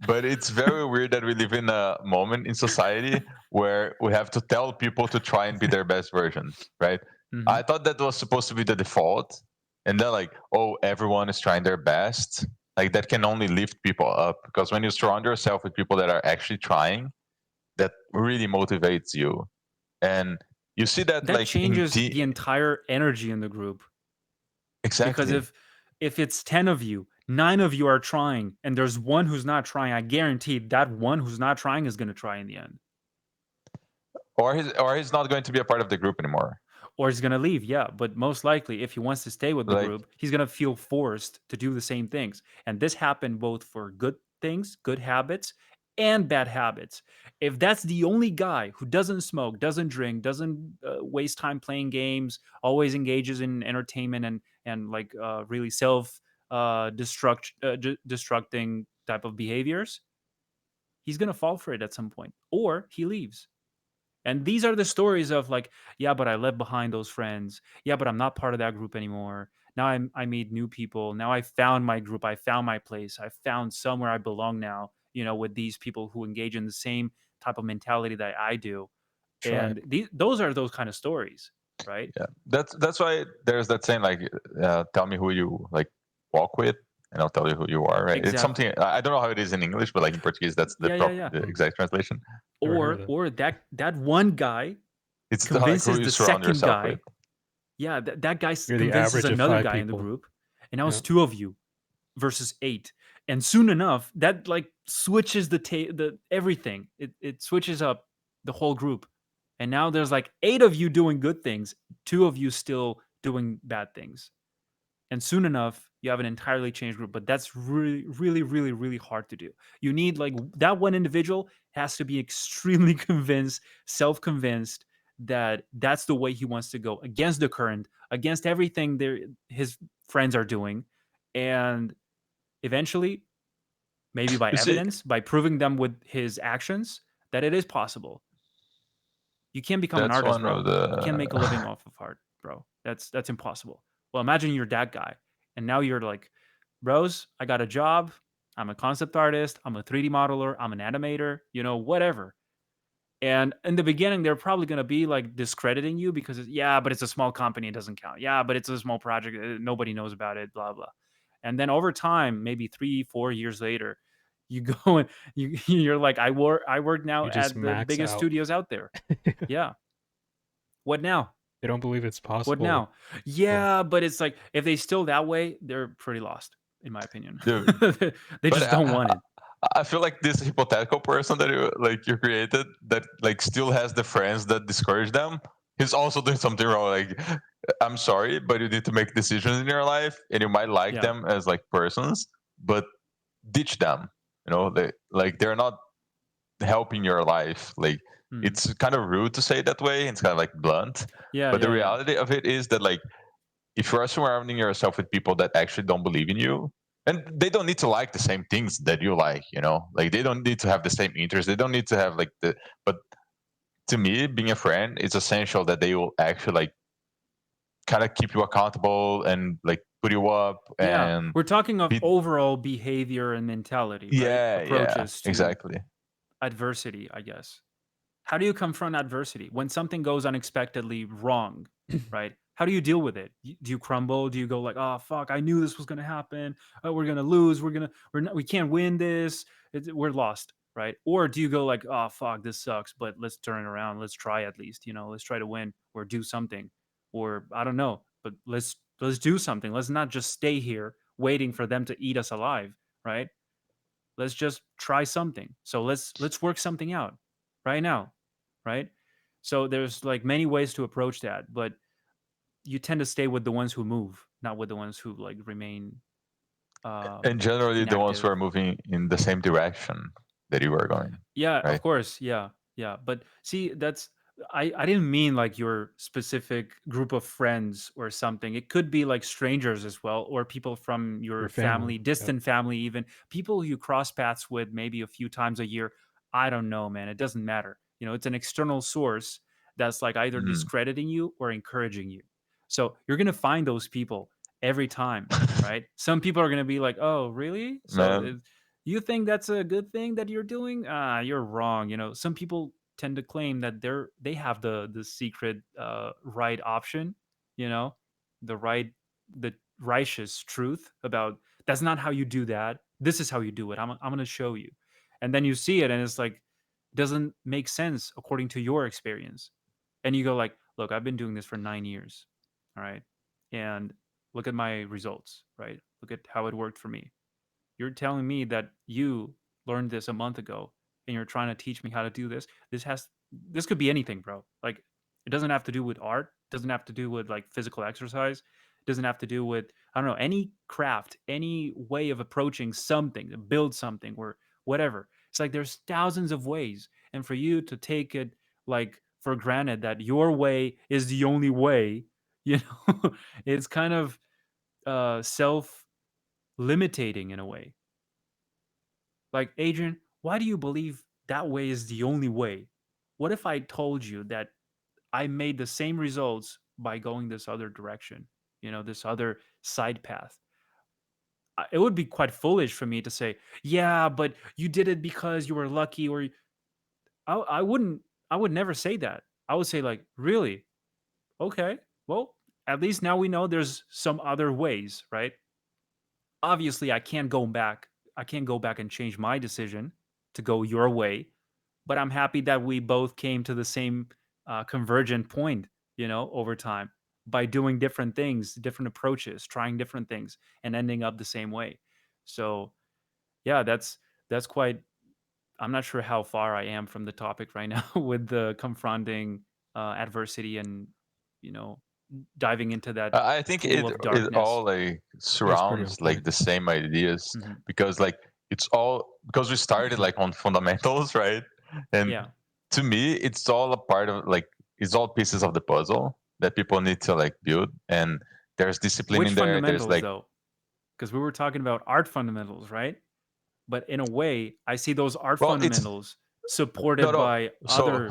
But it's very weird that we live in a moment in society where we have to tell people to try and be their best versions, right? I Mhm. thought that was supposed to be the default. And then, like, oh, everyone is trying their best. Like, that can only lift people up, because when you surround yourself with people that are actually trying, that really motivates you. And you see that, That like, in changes the entire energy in the group, because exactly. if it's 10 of you, 9 of you are trying and there's one who's not trying, I guarantee that one who's not trying is going to try in the end. Or he's not going to be a part of the group anymore. Or he's going to leave, yeah, but most likely if he wants to stay with the Like, group, he's going to feel forced to do the same things. And this happened both for good things, good habits, and bad habits. If that's the only guy who doesn't smoke, doesn't drink, doesn't waste time playing games, always engages in entertainment and like really self destructing type of behaviors, he's going to fall for it at some point, or he leaves. And these are the stories of like, yeah, but I left behind those friends. Yeah, but I'm not part of that group anymore. Now I made new people. Now I found my group. I found my place. I found somewhere I belong now, with these people who engage in the same type of mentality that I do. Tribe. And those are those kind of stories, right? yeah, that's why there's that saying, like, tell me who you like walk with, and I'll tell you who you are, right? It's Exactly. something I don't know how it is in English, but like in Portuguese, that's the Yeah, yeah, yeah. the exact translation. Never heard of Or that one guy It's like who convinces you the surround second yourself with. guy. Yeah, that guy You're the convinces average of another 5 guy in the people. group, and now it's Yeah. 2 of you versus 8. And soon enough, that like switches the everything. It switches up the whole group. And now there's like 8 of you doing good things, 2 of you still doing bad things. And soon enough, you have an entirely changed group, but that's really really really really hard to do. You need like that one individual has to be extremely convinced, self-convinced that that's the way he wants to go, against the current, against everything his friends are doing, and eventually, maybe by You see, evidence, by proving them with his actions, that it is possible. You can't become an that's artist, one bro. of You can't make a living the off of art, bro. That's impossible. Well, imagine you're that guy, and now you're like, bros, I got a job. I'm a concept artist. I'm a 3D modeler. I'm an animator. Whatever. And in the beginning, they're probably going to be like discrediting you because, yeah, but it's a small company. It doesn't count. Yeah, but it's a small project. Nobody knows about it, blah, blah. And then over time, maybe 3, 4 years later, you go and you're like, I work now You just at the max biggest out. studios out there. Yeah. What now? They don't believe it's What possible. now? Yeah, but it's like if they still that way, they're pretty lost, in my opinion. dude. They But just don't want it. I feel like this hypothetical person that you created, that like still has the friends that discourage them. He's also doing something wrong. Like, I'm sorry, but you need to make decisions in your life, and you might like Yeah. them as like persons, but ditch them. They're not helping your life. Like, Hmm. it's kind of rude to say it that way. It's kind of like blunt. Yeah, But the yeah, yeah. reality of it is that, like, if you are surrounding yourself with people that actually don't believe in you, and they don't need to like the same things that you like, like they don't need to have the same interests, they don't need to have like but to me, being a friend, it's essential that they will actually like kind of keep you accountable and like put you up Yeah, and we're talking of be overall behavior and mentality, right? yeah, Approaches to exactly. adversity, I guess. How do you confront adversity when something goes unexpectedly wrong, right? How do you deal with it? Do you crumble? Do you go like, "Oh fuck, I knew this was going to happen. Oh, we're going to lose. We can't win this. We're lost." Right? Or do you go like, "Oh fuck, this sucks, but let's turn it around. Let's try at least, let's try to win or do something." Or I don't know, but let's do something. Let's not just stay here waiting for them to eat us alive, right? Let's just try something. So let's work something out right now, right? So there's like many ways to approach that, but you tend to stay with the ones who move, not with the ones who like remain And generally the ones who inactive. are moving in the same direction that you are going, Yeah, of right? course. Yeah. Yeah. But see, I didn't mean like your specific group of friends or something. It could be like strangers as well, or people from Your your family. family, Yep. distant family, even people you cross paths with maybe a few times a year. I don't know, man. It doesn't matter. It's an external source that's like either Mm. discrediting you or encouraging you. So you're going to find those people every time, right? Some people are going to be like, oh, really? Man, You think that's a good thing that you're doing? You're wrong. Some people tend to claim that they have the secret right option, you know, the righteous truth about that's not how you do that. This is how you do it. I'm going to show you. And then you see it and it's like doesn't make sense according to your experience. And you go like, "Look, I've been doing this for 9 years." All right? And look at my results, right? Look at how it worked for me. You're telling me that you learned this a month ago and you're trying to teach me how to do this. This could be anything, bro. Like it doesn't have to do with art, doesn't have to do with like physical exercise, doesn't have to do with I don't know, any craft, any way of approaching something, to build something or whatever. It's like there's thousands of ways and for you to take it like for granted that your way is the only way, you know, it's kind of self limiting in a way. Like, Adrian, why do you believe that way is the only way? What if I told you that I made the same results by going this other direction, this other side path? It would be quite foolish for me to say, yeah, but you did it because you were lucky, or I wouldn't, I would never say that. I would say, like, really? Okay, well, at least now we know there's some other ways, right? Obviously I can't go back and change my decision to go your way, but I'm happy that we both came to the same convergent point, over time by doing different things, different approaches, trying different things and ending up the same way. So yeah, that's quite, I'm not sure how far I am from the topic right now with the confronting adversity and you know diving into that I think pool of it darkness. all like That's pretty on surrounds like point. the same ideas, Hmm. because like it's all because we started like on fundamentals, right? And Yeah. to me, it's all a part of like it's all pieces of the puzzle that people need to like build, and there's discipline Which in there. There's fundamentals like though? Because we were talking about art fundamentals, right? But in a way, I see those art well, it's fundamentals no supported no. by So other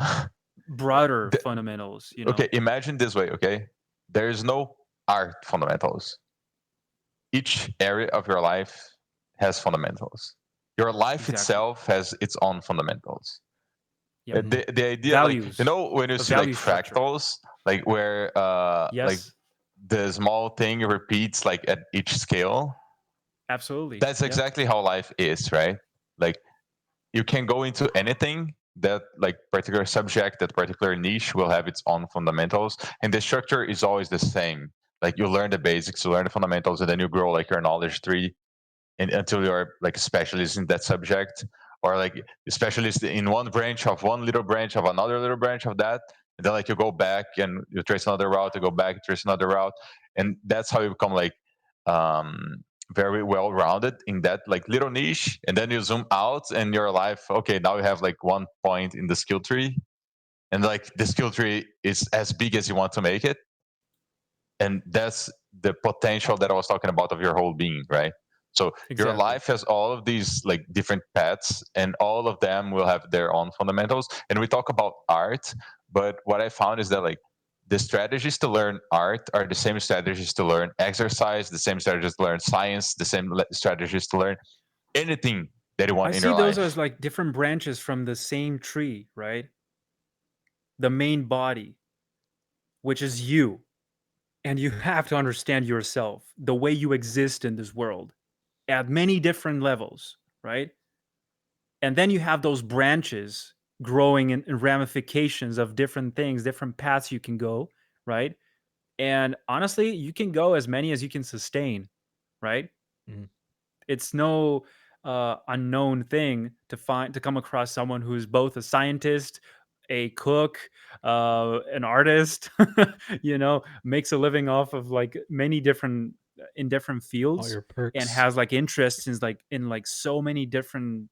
broader the, fundamentals, okay, imagine this way. Okay, there is no art fundamentals. Each area of your life has fundamentals. Your life Exactly. itself has its own fundamentals. Yep. The idea, like Values, when you a see like value structure. fractals, like where like Yes, the small thing repeats like at each scale, absolutely. that's Yeah. exactly how life is, right? Like you can go into anything, that like particular subject, that particular niche will have its own fundamentals, and the structure is always the same. Like you learn the basics, you learn the fundamentals, and then you grow like your knowledge tree, and until you're like a specialist in that subject, or like a specialist in one branch of one little branch of another little branch of that, and then like you go back and you trace another route, you go back, trace another route, and that's how you become like very well rounded in that like little niche. And then you zoom out and your life, okay, now you have like one point in the skill tree, and like the skill tree is as big as you want to make it, and that's the potential that I was talking about of your whole being, right? So your Exactly. life has all of these like different paths, and all of them will have their own fundamentals. And we talk about art, but what I found is that like the strategies to learn art are the same strategies to learn exercise, the same strategies to learn science, the same strategies to learn anything that you I want in see your those as life. like different branches from the same tree, right? The main body, which is you. And you have to understand yourself, the way you exist in this world at many different levels, right? And then you have those branches growing in ramifications of different things, different paths you can go, right? And honestly, you can go as many as you can sustain, right? Mhm. It's no unknown thing to come across someone who's both a scientist, a cook, an artist, makes a living off of like many different in different All fields, your and perks. has like interests in so many different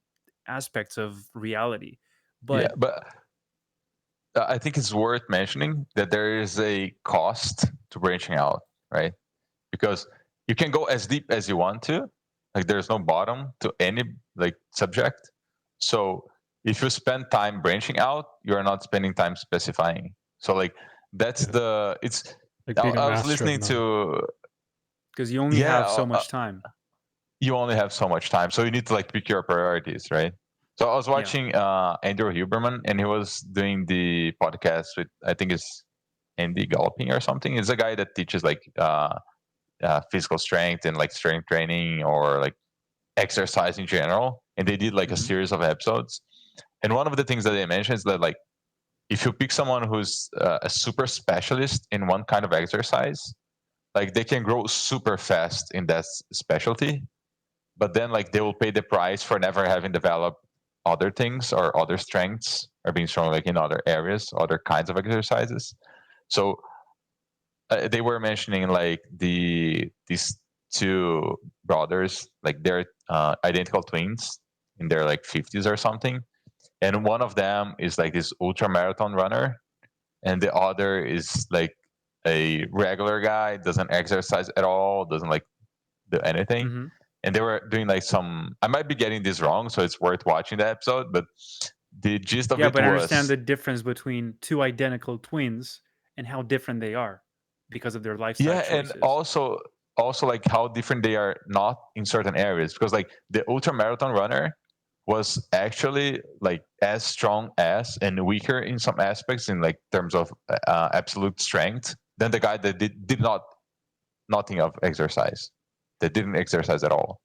aspects of reality. Yeah, But but I think it's worth mentioning that there is a cost to branching out, right? Because you can go as deep as you want to. Like there's no bottom to any like subject. So if you spend time branching out, you are not spending time specifying. So like that's Yeah. the it's. Like being a I was master of listening none. to because you only yeah. have so much time. You only have so much time, so you need to like pick your priorities, right? So I was Yeah. watching Andrew Huberman, and he was doing the podcast with, I think it's Andy Galloping or something. He's a guy that teaches like physical strength and like strength training or like exercise in general, and they did like a Hmm. series of episodes. And one of the things that they mentioned is that like if you pick someone who's a super specialist in one kind of exercise, like they can grow super fast in that specialty, but then like they will pay the price for never having developed other things or other strengths or being strong like in other areas, other kinds of exercises. So they were mentioning like these two brothers, like they're identical twins in their like 50s or something, and one of them is like this ultra marathon runner, and the other is like a regular guy, doesn't exercise at all, doesn't like do anything. Hmm. And they were doing like some, I might be getting this wrong, so it's worth watching the episode, but the gist of Yeah, it but I understand was the difference between two identical twins and how different they are because of their lifestyle yeah, and choices. also like how different they are not in certain areas, because like the ultra marathon runner was actually like as strong as and weaker in some aspects in like terms of absolute strength than the guy that did not nothing of exercise, that didn't exercise at all.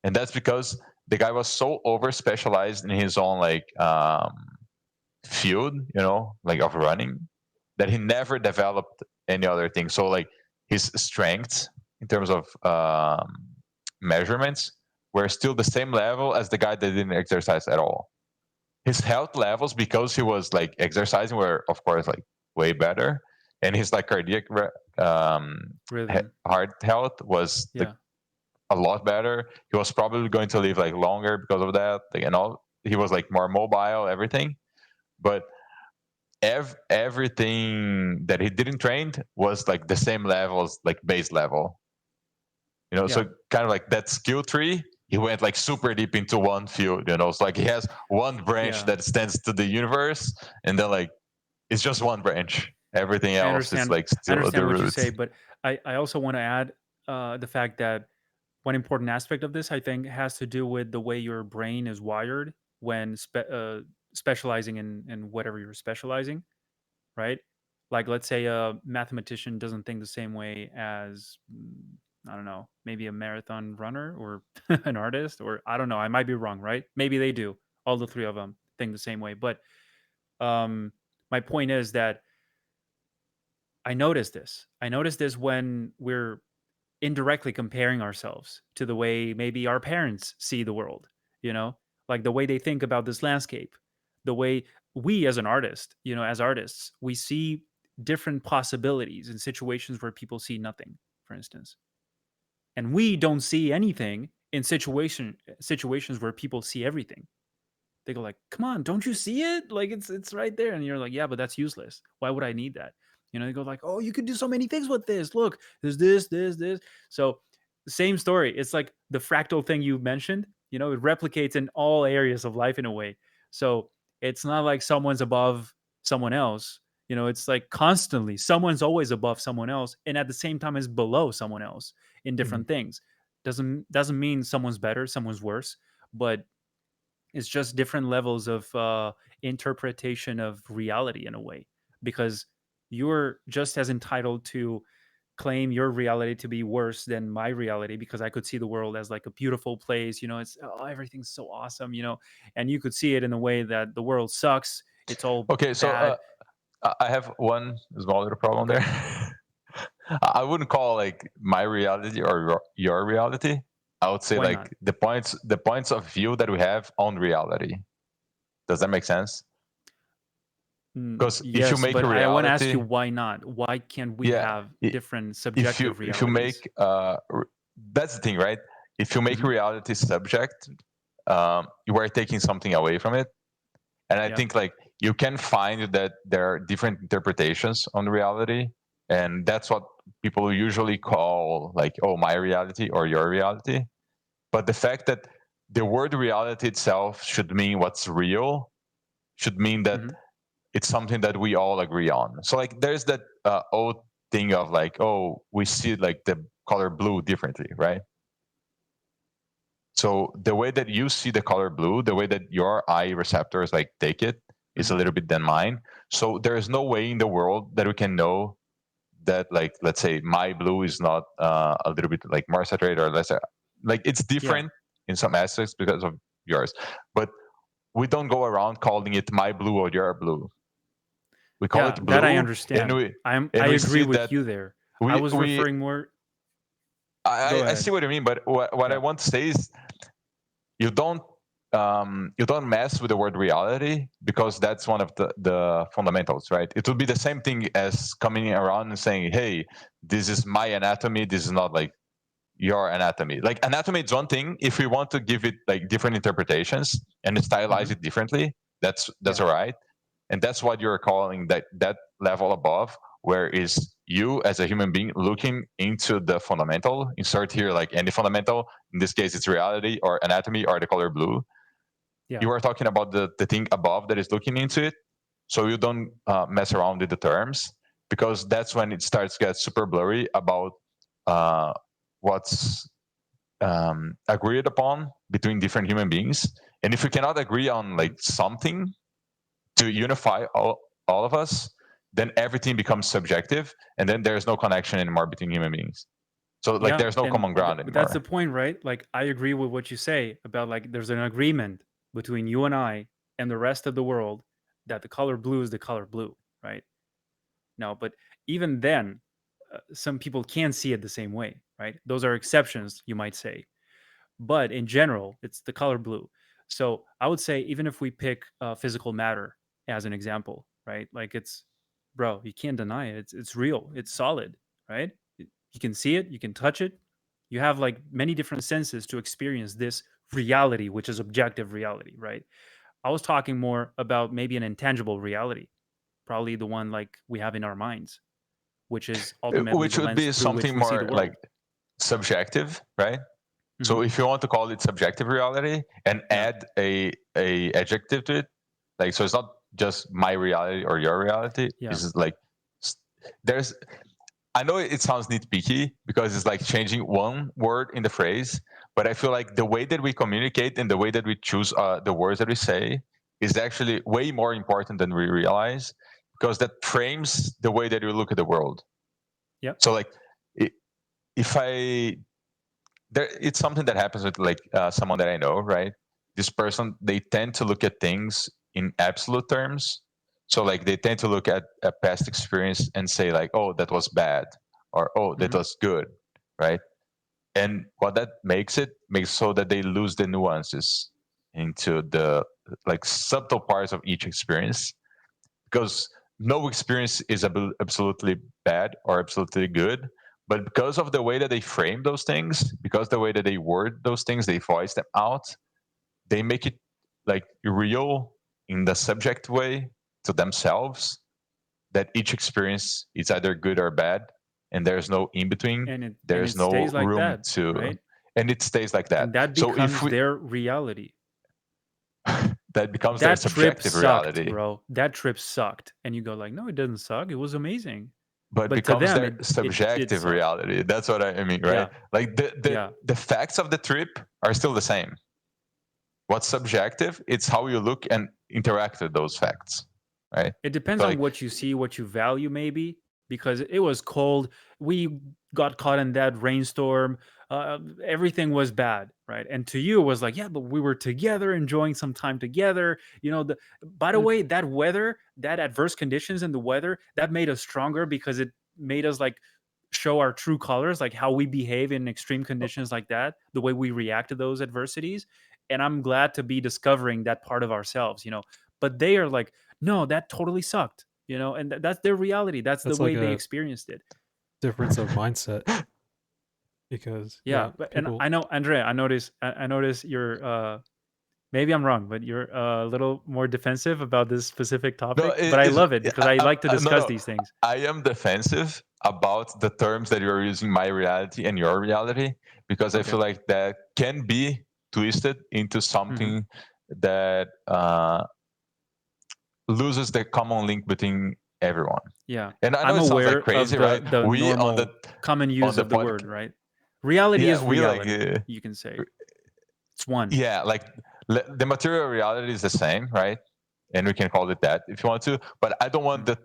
And that's because the guy was so over specialized in his own like field, like of running, that he never developed any other thing. So like his strengths in terms of measurements were still the same level as the guy that didn't exercise at all. His health levels, because he was like exercising, were of course like way better, and his like cardiac Rhythm. heart health was like Yeah. a lot better. He was probably going to live like longer because of that. Like, and all, he was like more mobile, everything. But everything that he didn't train was like the same levels, like base level. Yeah. So kind of like that skill tree. He went like super deep into one field. So like he has one branch Yeah. that stands to the universe, and then like it's just one branch. Everything I else is understand. like I still at the understand what you roots. say, but I also want to add the fact that one important aspect of this, I think, has to do with the way your brain is wired when specializing in whatever you're specializing, right? Like, let's say a mathematician doesn't think the same way as, I don't know, maybe a marathon runner or an artist, or I don't know. I might be wrong, right? Maybe they do. All the three of them think the same way. But um, my point is that I noticed this. I noticed this when we're indirectly comparing ourselves to the way maybe our parents see the world, you know, like the way they think about this landscape, the way we as an artist, as artists, we see different possibilities in situations where people see nothing, for instance. And we don't see anything in situations where people see everything. They go like, "Come on, don't you see it? Like it's right there." And you're like, "Yeah, but that's useless. Why would I need that?" They go like, "Oh, you could do so many things with this. Look, there's this, this, this." So same story. It's like the fractal thing you mentioned. You know, it replicates in all areas of life in a way. So it's not like someone's above someone else. You know, it's like constantly someone's always above someone else, and at the same time is below someone else in Mhm. different things. Doesn't mean someone's better, someone's worse, but it's just different levels of interpretation of reality in a way, because you're just as entitled to claim your reality to be worse than my reality, because I could see the world as like a beautiful place, you know, it's, oh, everything's so awesome, you know, and you could see it in a way that the world sucks, it's all Okay, so bad. I have one small little problem there. I wouldn't call like my reality or your reality. I would say Why like not? the points of view that we have on reality. Does that make sense? Because if you Yes, make but a I want to ask you, reality, why not? Why can't we yeah, have different if subjective you realities? make that's the thing, right? If you make Hmm. reality subject, you are taking something away from it. And I Yeah. think like you can find that there are different interpretations on reality, and that's what people usually call like, oh, my reality or your reality. But the fact that the word reality itself should mean what's real should mean that Hmm. it's something that we all agree on. So like there's that old thing of like, oh, we see like the color blue differently, right? So the way that you see the color blue, the way that your eye receptors like take it is Hmm. a little bit than mine. So there is no way in the world that we can know that, like, let's say my blue is not a little bit like more saturated or less. Like it's Yeah. different in some aspects because of yours, but we don't go around calling it my blue or your blue. We call Yeah, it that I blue, and understand. we I and we agree see with that you there. I we was we referring more. Go I see ahead. what you mean, but what I Yeah. want to say is you don't mess with the word reality, because that's one of the fundamentals, right? It would be the same thing as coming around and saying, hey, this is my anatomy, this is not like your anatomy. Like anatomy is one thing. If we want to give it like different interpretations and stylize Hmm. it differently, that's Yeah. all right. And that's what you're calling that level above, where is you as a human being looking into the fundamental. Insert here like any fundamental. In this case, it's reality or anatomy or the color blue. Yeah. You are talking about the thing above that is looking into it. So you don't mess around with the terms, because that's when it starts to get super blurry about uh, what's agreed upon between different human beings. And if we cannot agree on Mhm. like something to unify all of us, then everything becomes subjective, and then there's no connection anymore between human beings. So like Yeah, there's no and common ground but that's the anymore. point, right? Like I agree with what you say about like there's an agreement between you and I and the rest of the world that the color blue is the color blue, right? No, but even then, some people can see it the same way, right? Those are exceptions, you might say, but in general, it's the color blue. So I would say even if we pick physical matter as an example, right? Like it's, bro, you can't deny it. It's real. It's solid, right? You can see it. You can touch it. You have like many different senses to experience this reality, which is objective reality, right? I was talking more about maybe an intangible reality, probably the one like we have in our minds, which is ultimately Which the would lens be through which something we see more the like world. subjective, right? Hmm. So if you want to call it subjective reality and Yeah. add a adjective to it, like, so it's not just my reality or your reality. Yeah. It's just like there's, I know it sounds nitpicky because it's like changing one word in the phrase, but I feel like the way that we communicate and the way that we choose the words that we say is actually way more important than we realize, because that frames the way that we look at the world. Yep. So like, if I there, it's something that happens with like someone that I know, right? This person, they tend to look at things in absolute terms. So like they tend to look at a past experience and say like, oh, that was bad, or oh, that Hmm. was good, right? And what that makes so that they lose the nuances into the like subtle parts of each experience, because no experience is absolutely bad or absolutely good, but because of the way that they frame those things, because the way that they word those things, they voice them out, they make it like real in the subject way to themselves, that each experience is either good or bad. and there's no in between. and There's it no stays like room that, to, right? and it stays like that. And that So if becomes we their reality. that becomes their That trip subjective sucked, reality, bro. That trip sucked. And you go like, no, it doesn't suck. It was amazing. but But to becomes them, their it did subjective suck. reality. That's what I mean, right? Yeah. Like Yeah. the facts of the trip are still the same. What's subjective? It's how you look and interact with those facts, right? It depends So on like, what you see, what you value, maybe, because it was cold. We got caught in that rainstorm. Everything was bad, right? And to you, it was like, yeah, but we were together, enjoying some time together. By the way, that weather, that adverse conditions in the weather, that made us stronger because it made us like show our true colors, like how we behave in extreme conditions like that, the way we react to those adversities. And I'm glad to be discovering that part of ourselves. But they are like, no, that totally sucked, and that's their reality. That's the That's like way they a experienced it. difference of mindset because Yeah, yeah, but and people I know, Andrea, I notice you're maybe I'm wrong, but you're a little more defensive about this specific no, topic. But it I is. love it because I like to No, discuss no. these things. I am defensive about the terms that you're using, my reality and your reality, because I Okay. feel like that can be twisted into something that loses the common link between everyone. Yeah, And I know I'm it sounds like aware of crazy, the right? the We on the normal common use of the word, podcast, right? Reality yeah, is we like reality. You can say it's one. yeah, like the material reality is the same, right? And we can call it that if you want to. But I don't want Mhm. the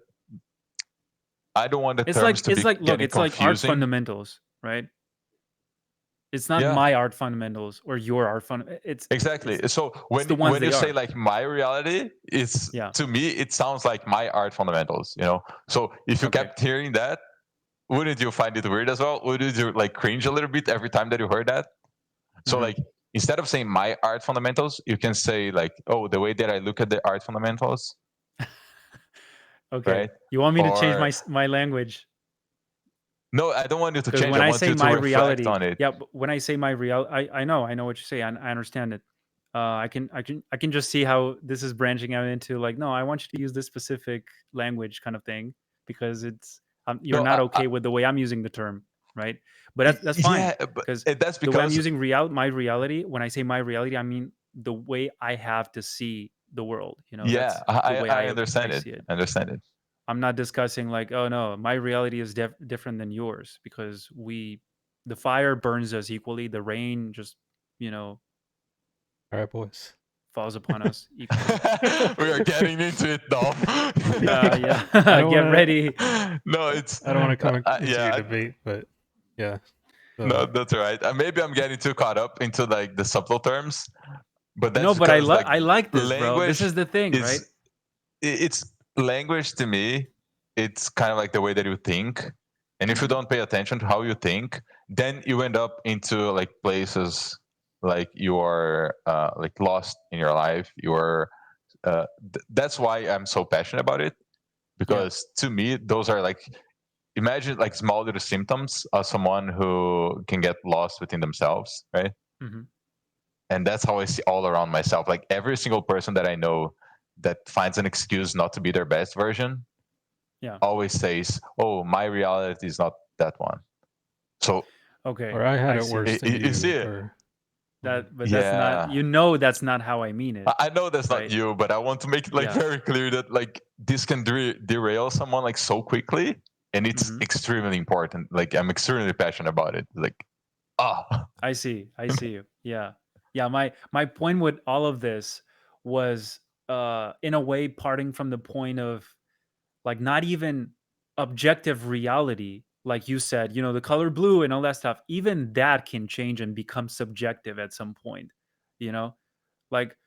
It's terms like to it's be like look, getting it's like art confusing. fundamentals, right? It's not Yeah, my art fundamentals or your art fund. exactly. So It's the when ones you they say are. like my reality, it's Yeah. to me it sounds like my art fundamentals. So if you Okay. kept hearing that, wouldn't you find it weird as well? Wouldn't you like cringe a little bit every time that you heard that? So Mhm. like instead of saying my art fundamentals, you can say like, oh, the way that I look at the art fundamentals, Okay. right? You want me to change Or my language? no, I don't want you to Because change. when I I want say you to my reflect reality, on it. yeah, but when I say my real, I know what you say. I understand it. I can just see how this is branching out into like, no, I want you to use this specific language kind of thing because you're No, not okay with the way I'm using the term, right? But that's fine yeah, but because that's the way I'm because using my reality. When I say my reality, I mean the way I have to see the world. yeah, That's the way I I understand it. see it. I understand it. I'm not discussing like, oh no, my reality is different than yours because the fire burns us equally. The rain just, you know, all right, boys. falls upon us equally. We are getting into it now. Yeah. I don't Get want to. ready. No, it's I don't want to come into your yeah. debate, but yeah. No, So that's all right. Maybe I'm getting too caught up into like the subtle terms, but No, that's but I because like like I like this, bro. This language is the thing, right? is it's language to me. It's kind of like the way that you think, and if you Mhm. don't pay attention to how you think, then you end up into like places like you are like lost in your life. You are. That's why I'm so passionate about it, Yeah. because to me those are like, imagine like small little symptoms of someone who can get lost within themselves, right? Mhm. And that's how I see all around myself. Like every single person that I know that finds an excuse not to be their best version Yeah. always says, oh, my reality is not that one. So Okay. or I had I it see. worse than you see you, it. or But that's not, Yeah, that's not how I mean it, I know that's not right? you, but I want to make it like Yeah. very clear that like this can derail someone like so quickly, and it's Mhm. extremely important. Like I'm extremely passionate about it. Like ah, I see. I see you. Yeah. Yeah, my point with all of this was in a way parting from the point of like not even objective reality, like you said, the color blue and all that stuff. Even that can change and become subjective at some point, you know? Like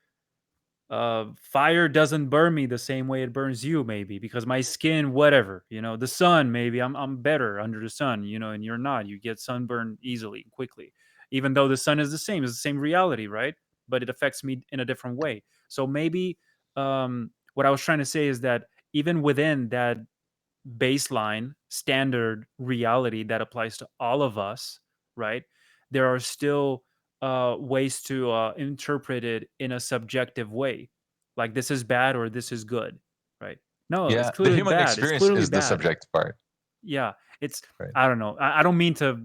fire doesn't burn me the same way it burns you, maybe because my skin, whatever, the sun, maybe I'm better under the sun, and you're not. You get sunburned easily, quickly, even though the sun is the same reality, right? But it affects me in a different way. So maybe what I was trying to say is that even within that baseline standard reality that applies to all of us, right? There are still ways to interpret it in a subjective way, like this is bad or this is good, right? No, it's yeah. The clearly human bad. It's experience clearly is the bad. subjective part. Yeah, It's Right. I don't know. I don't mean to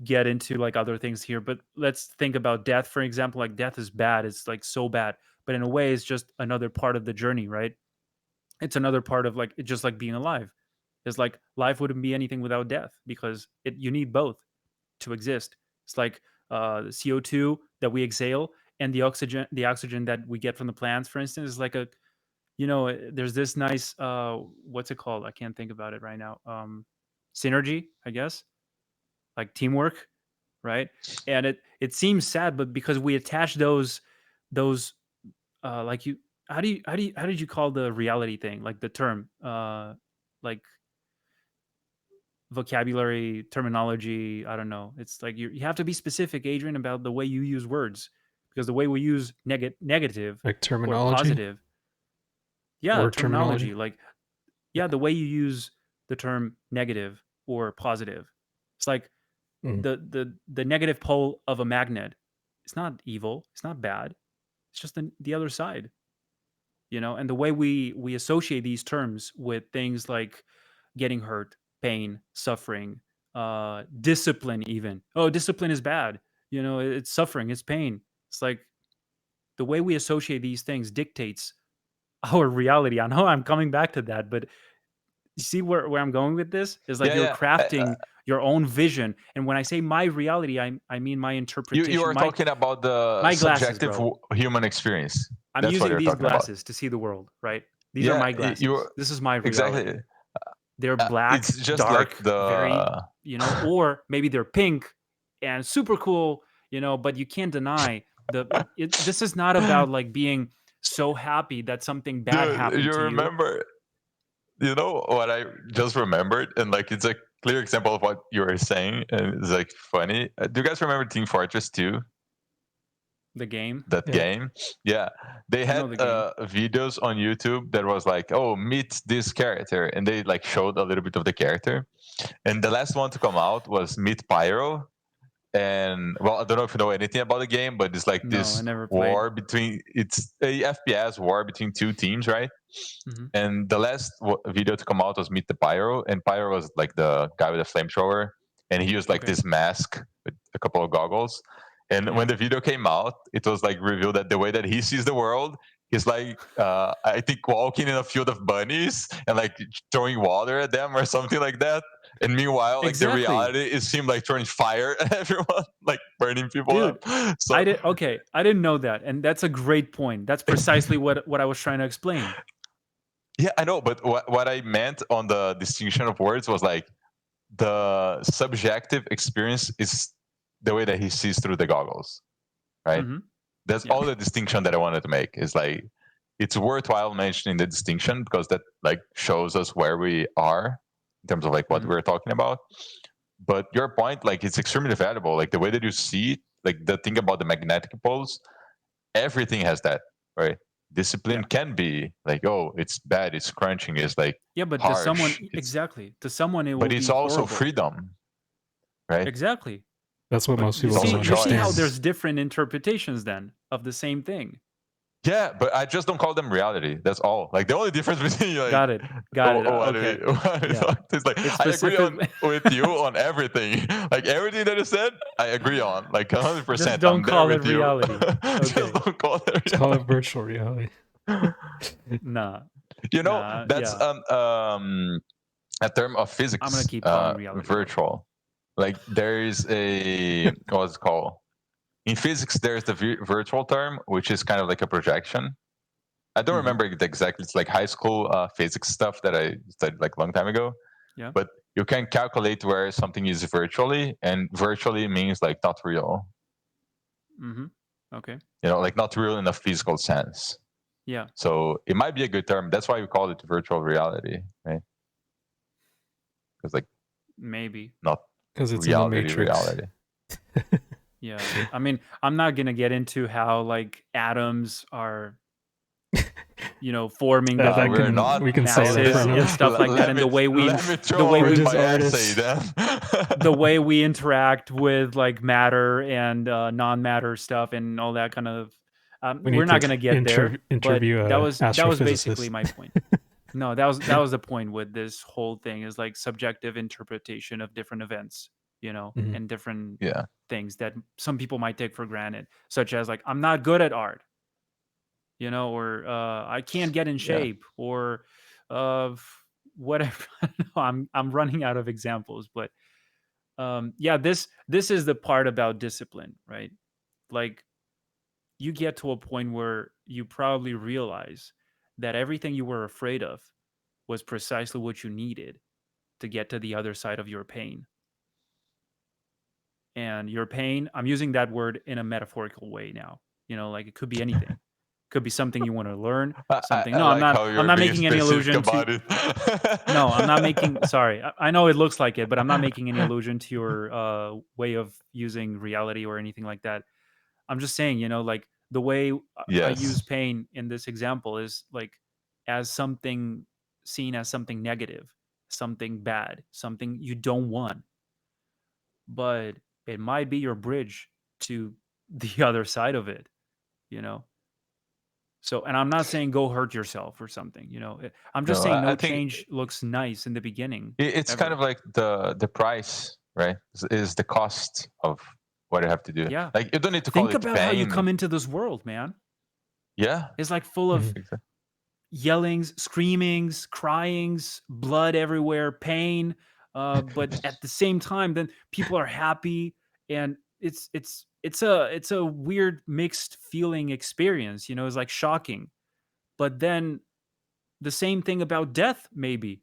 get into like other things here, but let's think about death, for example. Like death is bad. It's like so bad, but in a way, it's just another part of the journey, right? It's another part of like it's just like being alive. It's like life wouldn't be anything without death because you need both to exist. It's like the CO2 that we exhale and the oxygen that we get from the plants, for instance, is like a there's this nice what's it called? I can't think about it right now. Synergy, I guess, like teamwork, right? And it seems sad, but because we attach those like you how did you call the reality thing, like the term like vocabulary terminology, I don't know, it's like you have to be specific, Adrian, about the way you use words, because the way we use negative Like or terminology, positive, yeah, word terminology. terminology, like yeah, the way you use the term negative or positive, it's like Mm. the negative pole of a magnet. It's not evil, it's not bad, it's just the other side, and the way we associate these terms with things like getting hurt, pain, suffering, discipline. Even, oh, discipline is bad, it's suffering, it's pain. It's like the way we associate these things dictates our reality. I know I'm coming back to that, but you see where I'm going with this is like Yeah, you're yeah. crafting your own vision, and when I say my reality, I mean my You interpretation, are talking about the my glasses, subjective bro. human experience. I'm That's what using you're these talking about. glasses to see the world, right? These are Yeah, my you glasses. This is my reality. exactly. They're black, It's just like dark, very, the or maybe they're pink and super cool, but you can't deny this is not about like being so happy that something bad dude. happened You to you. remember? You know what I just remembered, and like it's a clear example of what you were saying, and it's like funny. Do you guys remember Team Fortress 2? The game. That Yeah. game? Yeah, they I know had the game. videos on YouTube that was like, "Oh, meet this character," and they like showed a little bit of the character. And the last one to come out was Meet Pyro, and well, I don't know if you know anything about the game, but it's like No, I this never played. war between it's a FPS war between two teams, right? Mhm. And the last video to come out was Meet the Pyro, and Pyro was like the guy with the flamethrower, and he used like Okay. this mask with a couple of goggles. And Yeah. when the video came out, it was like revealed that the way that he sees the world is like I think walking in a field of bunnies and like throwing water at them or something like that. And meanwhile, like the Exactly. reality is him like throwing fire at everyone, like burning people Dude, up. So I didn't know that, and that's a great point. That's precisely what I was trying to explain. yeah, I know, but what I meant on the distinction of words was like the subjective experience is the way that he sees through the goggles, right? Mhm. That's Yeah. all the distinction that I wanted to make. Is like it's worthwhile mentioning the distinction because that like shows us where we are in terms of like what Mhm. we're talking about. But your point, like it's extremely valuable. Like the way that you see it, like the thing about the magnetic poles, everything has that, right? Discipline Yeah. can be like, oh, it's bad, it's crunching, it's like Yeah, but to someone, harsh, it's exactly, to someone it will but be it's also horrible. freedom, right? Exactly. That's what But most you people It's don't also see how understand. choice. there's different interpretations then of the same thing. Yeah, but I just don't call them reality. That's all. Like the only difference between like Got it. Got it. what we Okay. what we Yeah. talked is like It's I agree on specific. with you on everything. Like everything that you said, I agree on. Like Just 100%. don't I'm there call it with you. reality. Just Okay. don't call it Let's call it reality. virtual reality. Nah. You know, Nah. that's Yeah. a term of I'm gonna physics, keep calling reality though. virtual. Like there is a what's it called? In physics, there's the virtual term, which is kind of like a projection. I don't Mhm. remember it exactly. It's like high school physics stuff that I studied like a long time ago. Yeah. But you can calculate where something is virtually, and virtually means like not real. Mhm. Okay. You know, like not real in a physical sense. Yeah. So it might be a good term. That's why we call it virtual reality, right? Because like Maybe. not Because it's in the reality, Matrix. reality. Yeah. I mean, I'm not gonna get into how like atoms are, forming That, that we're can not we can say that masses for them. and another. stuff like that, and the way we let me the throw way away we We're just my artists. essay then. the way we interact with like matter and non-matter stuff and all that kind of We we're need not to going to get there, but interview that a was basically astrophysicist. my point. No, that was the point with this whole thing, is like subjective interpretation of different events, Mhm. and different Yeah. things that some people might take for granted, such as like, I'm not good at art, or I can't get in Yeah. shape, or whatever. I don't know, I'm running out of examples, but yeah, this is the part about discipline, right? Like, you get to a point where you probably realize that everything you were afraid of was precisely what you needed to get to the other side of your pain. And your pain, I'm using that word in a metaphorical way now. Like, it could be anything. Could be something you want to learn, something. I No, like how I'm you're not being making any specific allusion to. about it. No, I'm not making. Sorry, I know it looks like it, but I'm not making any allusion to your way of using reality or anything like that. I'm just saying, like, the way I use Yes. pain in this example is like, as something seen as something negative, something bad, something you don't want, but it might be your bridge to the other side of it, you know. So, and I'm not saying go hurt yourself or something, I'm just No, saying I no think change looks nice in the beginning, it's kind of ever. like the price, right? Is the cost of what you have to do. Yeah. Like you don't need to call Think it about how you pain. come into this world, man. Yeah. It's like full of Mhm. Exactly. yellings, screamings, cryings, blood everywhere, pain. But at the same time, then people are happy, and it's a weird mixed feeling experience. It's like shocking. But then the same thing about death, maybe.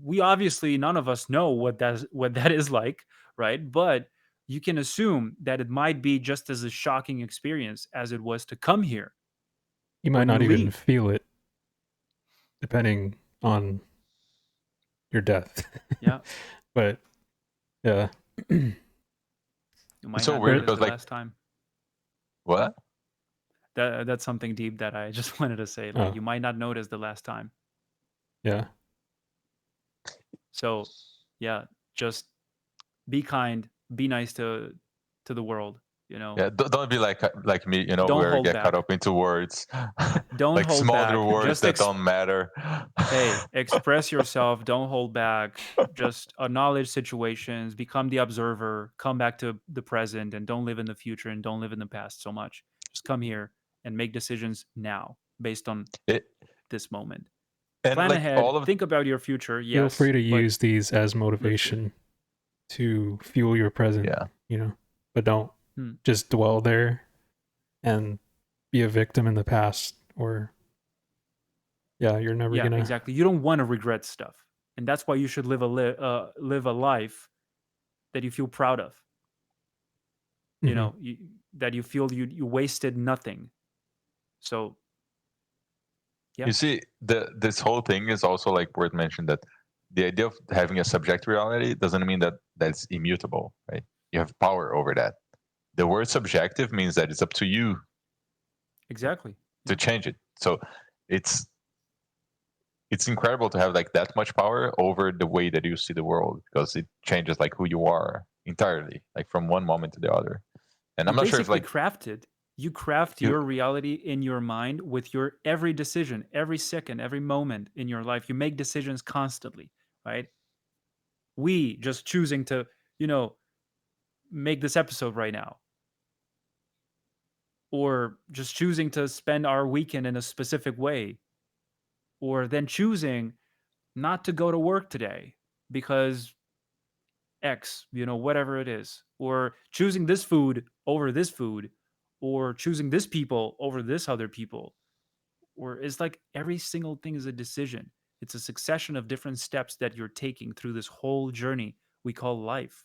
We obviously, none of us know what that is like, right? But you can assume that it might be just as a shocking experience as it was to come here You might when you not even leave. feel it, depending on your death. Yeah. But yeah, You It's might so not weird notice because the like last time. what? That's something deep that I just wanted to say. Like, oh you might not notice the last time. yeah, So, yeah, just be kind, be nice to the world. Yeah, don't be like me, Don't where we hold get caught back. up into words, Don't like hold smaller back. words that don't matter. Hey, express yourself. Don't hold back. Just acknowledge situations. Become the observer. Come back to the present, and don't live in the future, and don't live in the past so much. Just come here and make decisions now based on It, this moment. and Plan like ahead, all of think about your future, feel yes, free to but use these as live here. motivation to fuel your present. yeah, But don't Hmm. just dwell there and be a victim in the past, or yeah, you're never Yeah, gonna. exactly. You don't want to regret stuff, and that's why you should live a life that you feel proud of. Mhm. That you feel you wasted nothing. So yeah, you see, this whole thing is also like worth mentioning that the idea of having a subject reality doesn't mean that that's immutable, right? You have power over that. The word subjective means that it's up to you exactly. to Yeah. change it. So it's it's incredible to have like that much power over the way that you see the world, because it changes like who you are entirely, like from one moment to the other. And You I'm not sure if basically like craft it. You craft you your reality in your mind with your every decision, every second, every moment in your life. You make decisions constantly, right? We just choosing to, make this episode right now, or just choosing to spend our weekend in a specific way, or then choosing not to go to work today because X, whatever it is, or choosing this food over this food, or choosing this people over this other people, or it's like every single thing is a decision. It's a succession of different steps that you're taking through this whole journey we call life.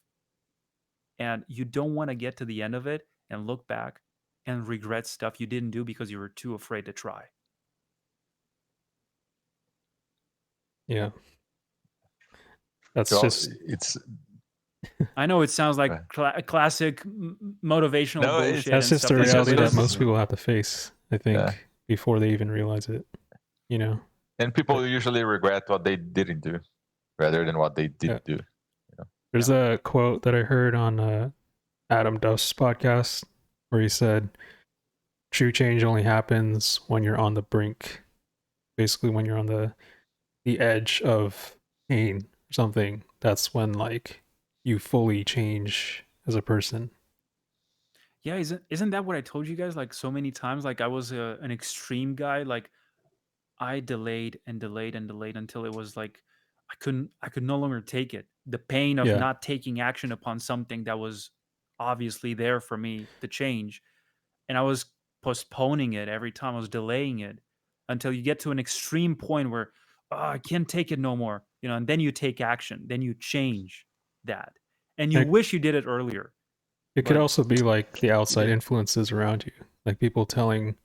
And you don't want to get to the end of it and look back and regret stuff you didn't do because you were too afraid to try. Yeah, that's well, just it's I know it sounds like uh, classic motivational no, bullshit that's and just stuff a like it's that, just reality but that this because is most people have to face, I yeah, think, before they even realize it. and But people usually regret what they didn't do rather than what they did yeah, do. there's yeah. a quote that I heard on Adam Duff's podcast where he said, "True change only happens when you're on the brink." basically when you're on the edge of pain or something, that's when like you fully change as a person. Yeah, isn't that what I told you guys like so many times? Like I was an extreme guy. Like I delayed and delayed and delayed until it was like I could no longer take it. The pain of Yeah. not taking action upon something that was obviously there for me to change. And I was postponing it every time. I was delaying it until you get to an extreme point where "Oh, I can't take it no more. And then you take action. Then you change that. And you It, wish you did it earlier, it could but also be like the you outside didn't. influences around you, like people telling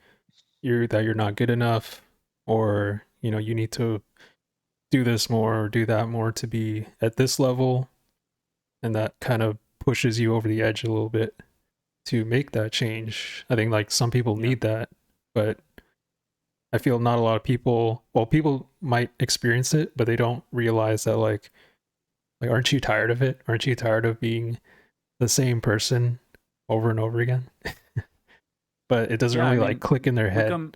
you that you're not good enough, or you need to do this more or do that more to be at this level, and that kind of pushes you over the edge a little bit to make that change. I think like some people Yeah. need that, but I feel not a lot of people, well, people might experience it, but they don't realize that like aren't you tired of it? Aren't you tired of being the same person over and over again? But it doesn't Yeah, I really like mean, click in their we head come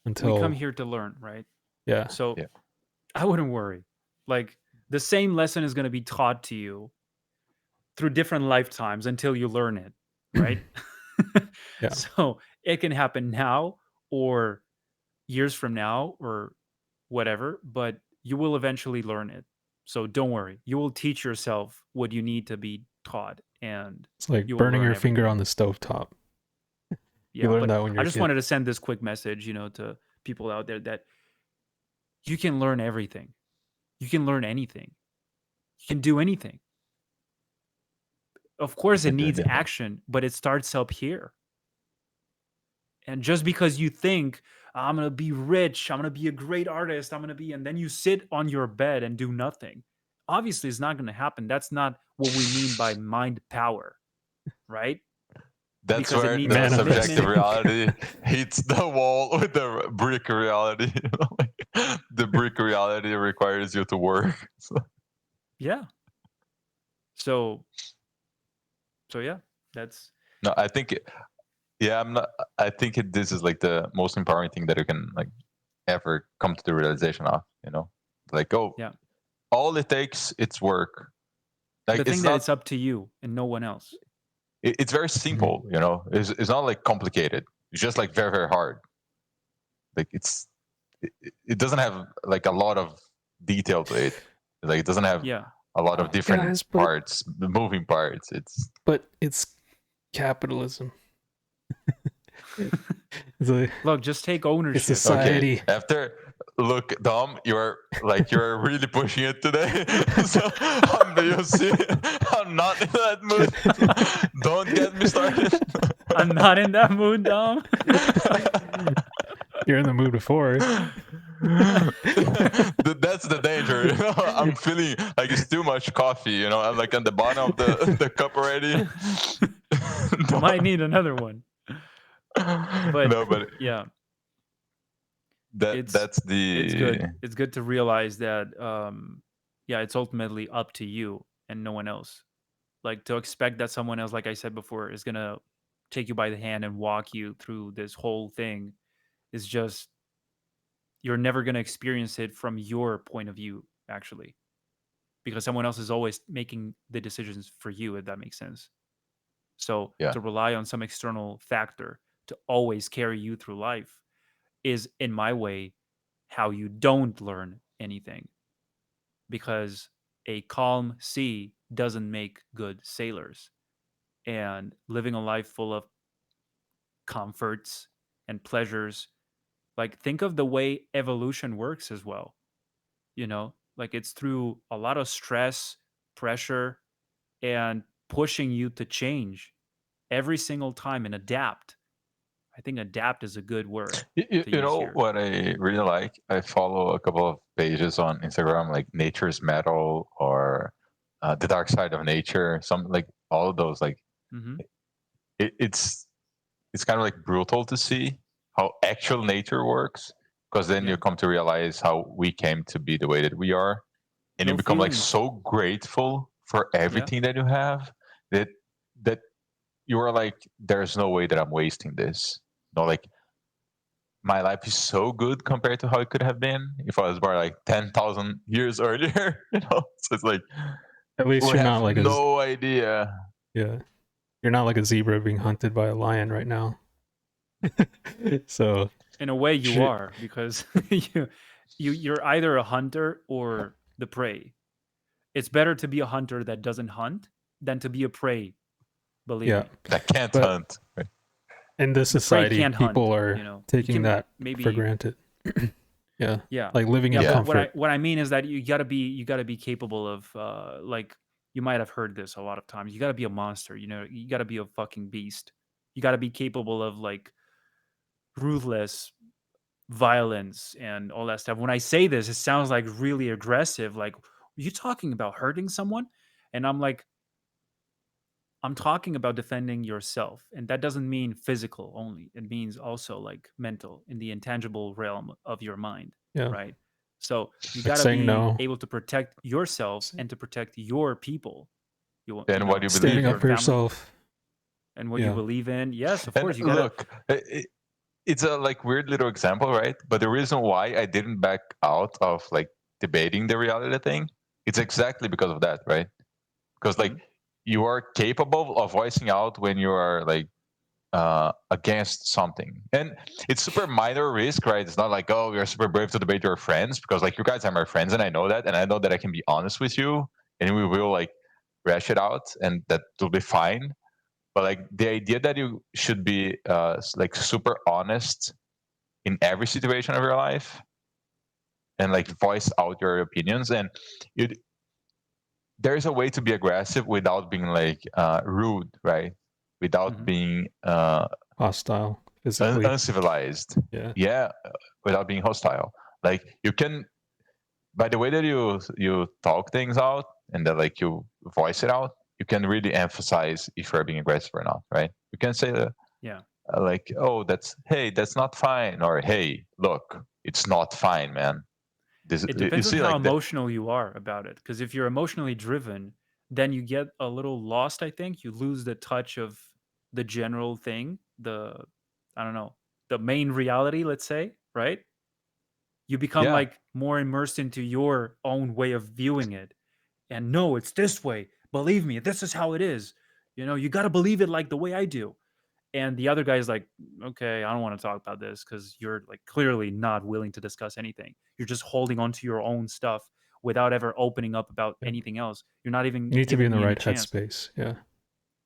we come until here to learn, right? yeah. So Yeah. I wouldn't worry. Like the same lesson is going to be taught to you through different lifetimes until you learn it, right? Yeah. So it can happen now or years from now or whatever, but you will eventually learn it. So don't worry. You will teach yourself what you need to be taught and It's like you will burning learn your finger everything. on the stovetop. You Yeah, learn but that when I you're a just kid. wanted to send this quick message, to people out there that you can learn everything. You can learn anything. You can do anything. Of course, it can do needs anything. action, but it starts up here. And just because you think, I'm going to be rich, I'm going to be a great artist, and then you sit on your bed and do nothing. Obviously, it's not going to happen. That's not what we mean by mind power, right? That's Because it where needs the subjective Manifesting. commitment. reality hits the wall with the brick reality. Like, the brick reality requires you to work. So, Yeah. So yeah, that's no, I think, yeah, I'm not. I think this is like the most empowering thing that you can like ever come to the realization of. Like, oh, yeah. all it takes it's work. Like The thing it's that not. it's up to you and no one else. It's very simple. It's not like complicated. It's just like very very hard. Like it doesn't have like a lot of detail to it. Like it doesn't have Yeah. a lot of different Guys, parts, moving parts. but it's capitalism. It's a Look, just take it's ownership. society. Okay. After look, Dom, you're really pushing it today. So you see, I'm not in that mood. Don't get me started. I'm not in that mood, Dom. You're in the mood before. That's the danger. I'm feeling like it's too much coffee. I'm like on the bottom of the cup already. Might need another one. But No, but yeah, it's that's it's the good. It's good to realize that yeah, it's ultimately up to you and no one else. Like to expect that someone else, like I said before, is gonna take you by the hand and walk you through this whole thing is just you're never gonna experience it from your point of view, actually. Because someone else is always making the decisions for you, if that makes sense. So yeah. to rely on some external factor to always carry you through life is, in my way, how you don't learn anything. Because a calm sea doesn't make good sailors. And living a life full of comforts and pleasures, like think of the way evolution works as well. Like it's through a lot of stress, pressure, and pushing you to change every single time and adapt. I think adapt is a good word to You use know here. what I really like? I follow a couple of pages on Instagram, like Nature's Metal or The Dark Side of Nature. Some like all of those. Like Hmm. it's kind of like brutal to see how actual nature works, because then Yeah. you come to realize how we came to be the way that we are, and you No become like feelings. so grateful for Yeah. everything that you have that that you are like, there's no way that I'm wasting this. Like my life is so good compared to how it could have been if I was born like 10,000 years earlier. So it's like At least we you're have not like no idea. yeah, you're not like a zebra being hunted by a lion right now. So In a way, you Shit. are, because you're either a hunter or the prey. It's better to be a hunter that doesn't hunt than to be a prey. Believe yeah, me, That can't But- hunt. Right? in this the prey society, can't people hunt. are You know, you taking can that maybe for granted. Yeah, yeah, like living yeah. in Yeah. But comfort. what I mean is that you gotta be capable of like, you might have heard this a lot of times. You gotta be a monster. You know, you gotta be a fucking beast. You gotta be capable of like ruthless violence and all that stuff. When I say this, it sounds like really aggressive. Like, are you talking about hurting someone? And I'm like, I'm talking about defending yourself. And that doesn't mean physical only. It means also like mental, in the intangible realm of your mind. Yeah, Right. So you like got to saying be no, able to protect yourself and to protect your people. You And what know, you standing believe up your in. for family yourself. and what you Yeah, believe in. Yes, of And course. You got to. look, it's a like weird little example, right? But the reason why I didn't back out of like debating the reality thing, it's exactly because of that, right? Because like Mhm. you are capable of voicing out when you are like against something, and it's super minor risk, right? It's not like, oh, you're super brave to debate your friends, because like you guys are my friends, and I know that, and I know that I can be honest with you, and we will like rash it out, and that will be fine. But like the idea that you should be like super honest in every situation of your life and like voice out your opinions, and you there's a way to be aggressive without being like rude, right? Without Mhm. being hostile physically. uncivilized. Yeah, Yeah, without being hostile. Like you can, by the way that you talk things out and that like you voice it out, you can really emphasize if you're being aggressive or not, right? You can say Yeah. like, oh, that's not fine, or hey, look, it's not fine, man. This It you depends on see how like that. emotional you are about it. Because if you're emotionally driven, then you get a little lost, I think. You lose the touch of the general thing, I don't know, the main reality, let's say, right? You become Yeah, like more immersed into your own way of viewing it. And no, it's this way. Believe me, this is how it is. You know, you got to believe it like the way I do. And the other guy's like, okay, I don't want to talk about this because you're like clearly not willing to discuss anything. You're just holding on to your own stuff without ever opening up about Yep. anything else. You're not even you need to be in giving the me any right chance. headspace. Yeah,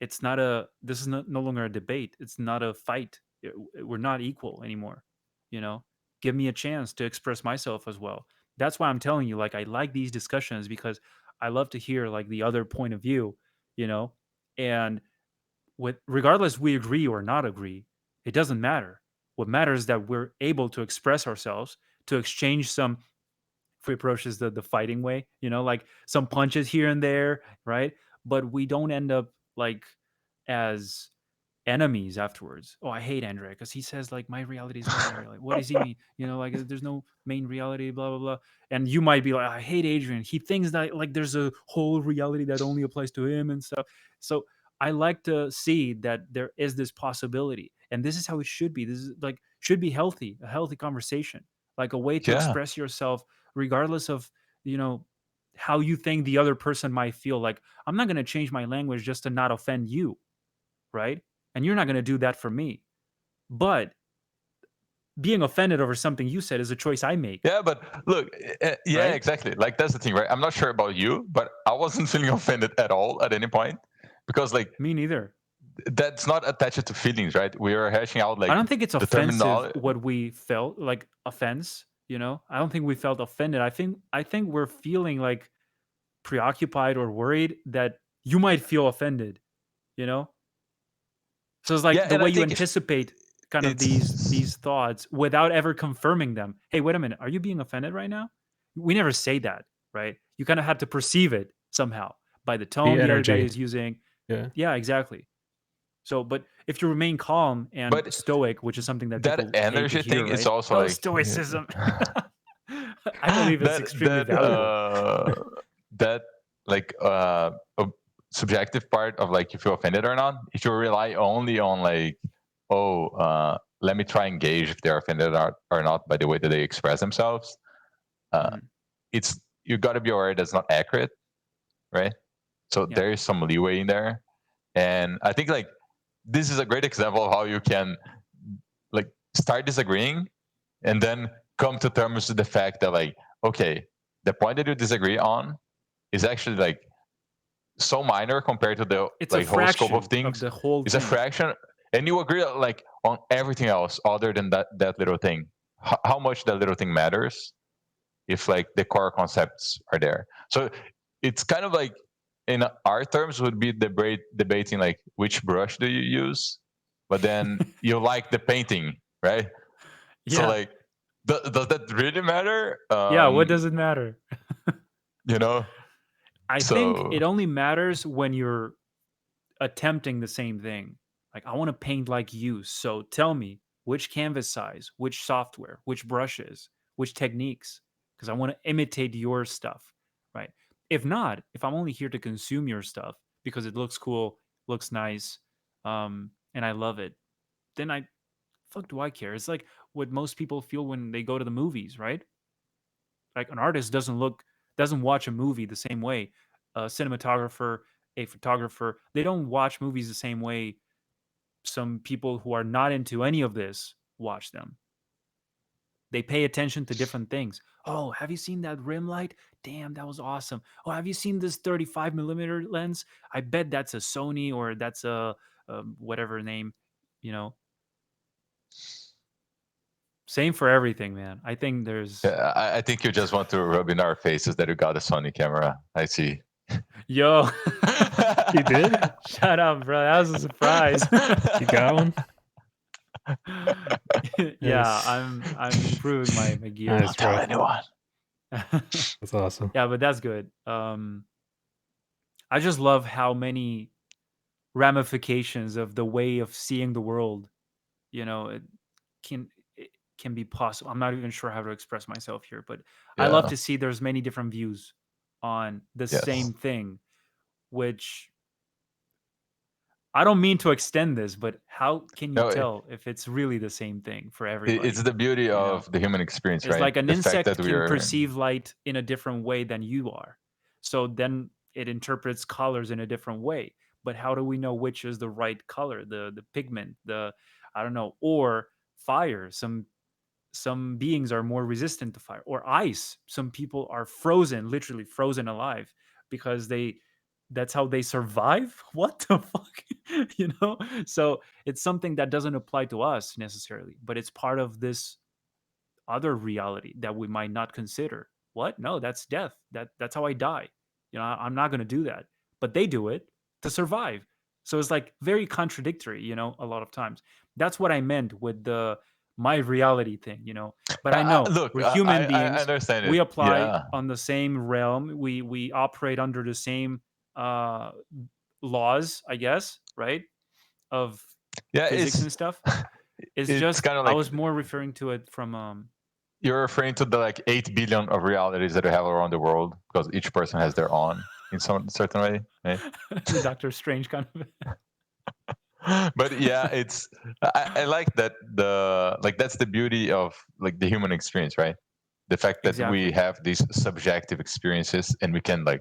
It's not a, this is no longer a debate. It's not a fight. We're not equal anymore. You know, give me a chance to express myself as well. That's why I'm telling you, like, I like these discussions because I love to hear like the other point of view, you know, and with regardless we agree or not agree, it doesn't matter. What matters is that we're able to express ourselves, to exchange some free approaches, the fighting way, you know, like some punches here and there, right? But we don't end up like as enemies afterwards. Oh, I hate Andre because he says like my reality is not my reality. What does he mean? You know, like there's no main reality, blah blah blah. And you might be like, I hate Adrian. He thinks that like there's a whole reality that only applies to him and stuff. So I like to see that there is this possibility, and this is how it should be. This is like should be healthy, a healthy conversation, like a way to yeah, express yourself, regardless of you know how you think the other person might feel. Like I'm not going to change my language just to not offend you, right? And you're not going to do that for me. But being offended over something you said is a choice I make, yeah. But look, yeah, right? exactly. Like that's the thing, right? I'm not sure about you, but I wasn't feeling offended at all at any point, because like Me neither. that's not attached to feelings, right? We are hashing out I like don't think it's the offensive terminology. what we felt, like offense, you know? I don't think we felt offended. I think we're feeling like preoccupied or worried that you might feel offended, you know? So it's Yeah, like the and way I you think anticipate kind of it's these thoughts without ever confirming them. Hey, wait a minute, are you being offended right now? We never say that, right? You kind of have to perceive it somehow by the the tone the other guy energy. is using. Yeah, Yeah, exactly. So, but if you remain calm and but stoic, which is something that that people hate to energy hear, thing is right? also Oh, like yeah, stoicism. I believe it's extremely that valuable. that like subjective part of like if you're offended or not. If you rely only on like, oh, let me try and gauge if they're offended or not by the way that they express themselves. It's you got to be aware that's not accurate, right? So Yeah. there is some leeway in there, and I think like this is a great example of how you can like start disagreeing and then come to terms with the fact that like, okay, the point that you disagree on is actually like so minor compared to the It's a like whole scope of fraction things. of the whole It's a thing. fraction, and you agree like on everything else other than that little thing. How much that little thing matters if like the core concepts are there. So it's kind of like in our terms would be debating like which brush do you use, but then you like the painting, right? So Yeah. like, does that really matter? Yeah, what does it matter? You know, I think so it only matters when you're attempting the same thing. Like, I want to paint like you. So tell me which canvas size, which software, which brushes, which techniques, because I want to imitate your stuff, right? If not, if I'm only here to consume your stuff because it looks cool, looks nice, and I love it, then fuck do I care? It's like what most people feel when they go to the movies, right? Like an artist doesn't watch a movie the same way. A cinematographer, a photographer, they don't watch movies the same way some people who are not into any of this watch them. They pay attention to different things. Oh, have you seen that rim light? Damn, that was awesome. Oh, have you seen this 35 millimeter lens? I bet that's a Sony or that's a whatever name, you know. Same for everything, man. I think there's I think you just want to rub in our faces that you got a Sony camera. I see. yo. You did? Shut up, bro. That was a surprise. You got one? Yeah, Nice. I'm improving my gear. Nice, Don't tell bro. anyone. That's awesome. Yeah, but that's good. I just love how many ramifications of the way of seeing the world, can it can be possible. I'm not even sure how to express myself here, but I love Yeah. to see there's many different views on the Yes. same thing, which I don't mean to extend this, but how can you No, tell if it's really the same thing for it's everybody? the beauty You know? of the human experience, It's right? like an The fact that insect we can are. perceive light in a different way than you are. So then it interprets colors in a different way. But how do we know which is the right color, the pigment, I don't know, or fire? Some beings are more resistant to fire, or ice. Some people are frozen, literally frozen alive because that's how they survive. What the fuck? So it's something that doesn't apply to us necessarily, but it's part of this other reality that we might not consider. What? No, that's death. That's how I die. I'm not going to do that. But they do it to survive. So it's like very contradictory, a lot of times. That's what I meant with the my reality thing. But I know Look, we're human I beings. understand We it. apply Yeah. on the same realm. We operate under the same uh laws, I guess, right? Of Yeah, physics and stuff. It's it's just kind of I like was more referring to it from you're referring to the like 8 billion of realities that we have around the world because each person has their own in some certain way, right? the Doctor Strange kind of. But yeah, I like that that's the beauty of like the human experience, right? The fact that we Exactly. have these subjective experiences and we can like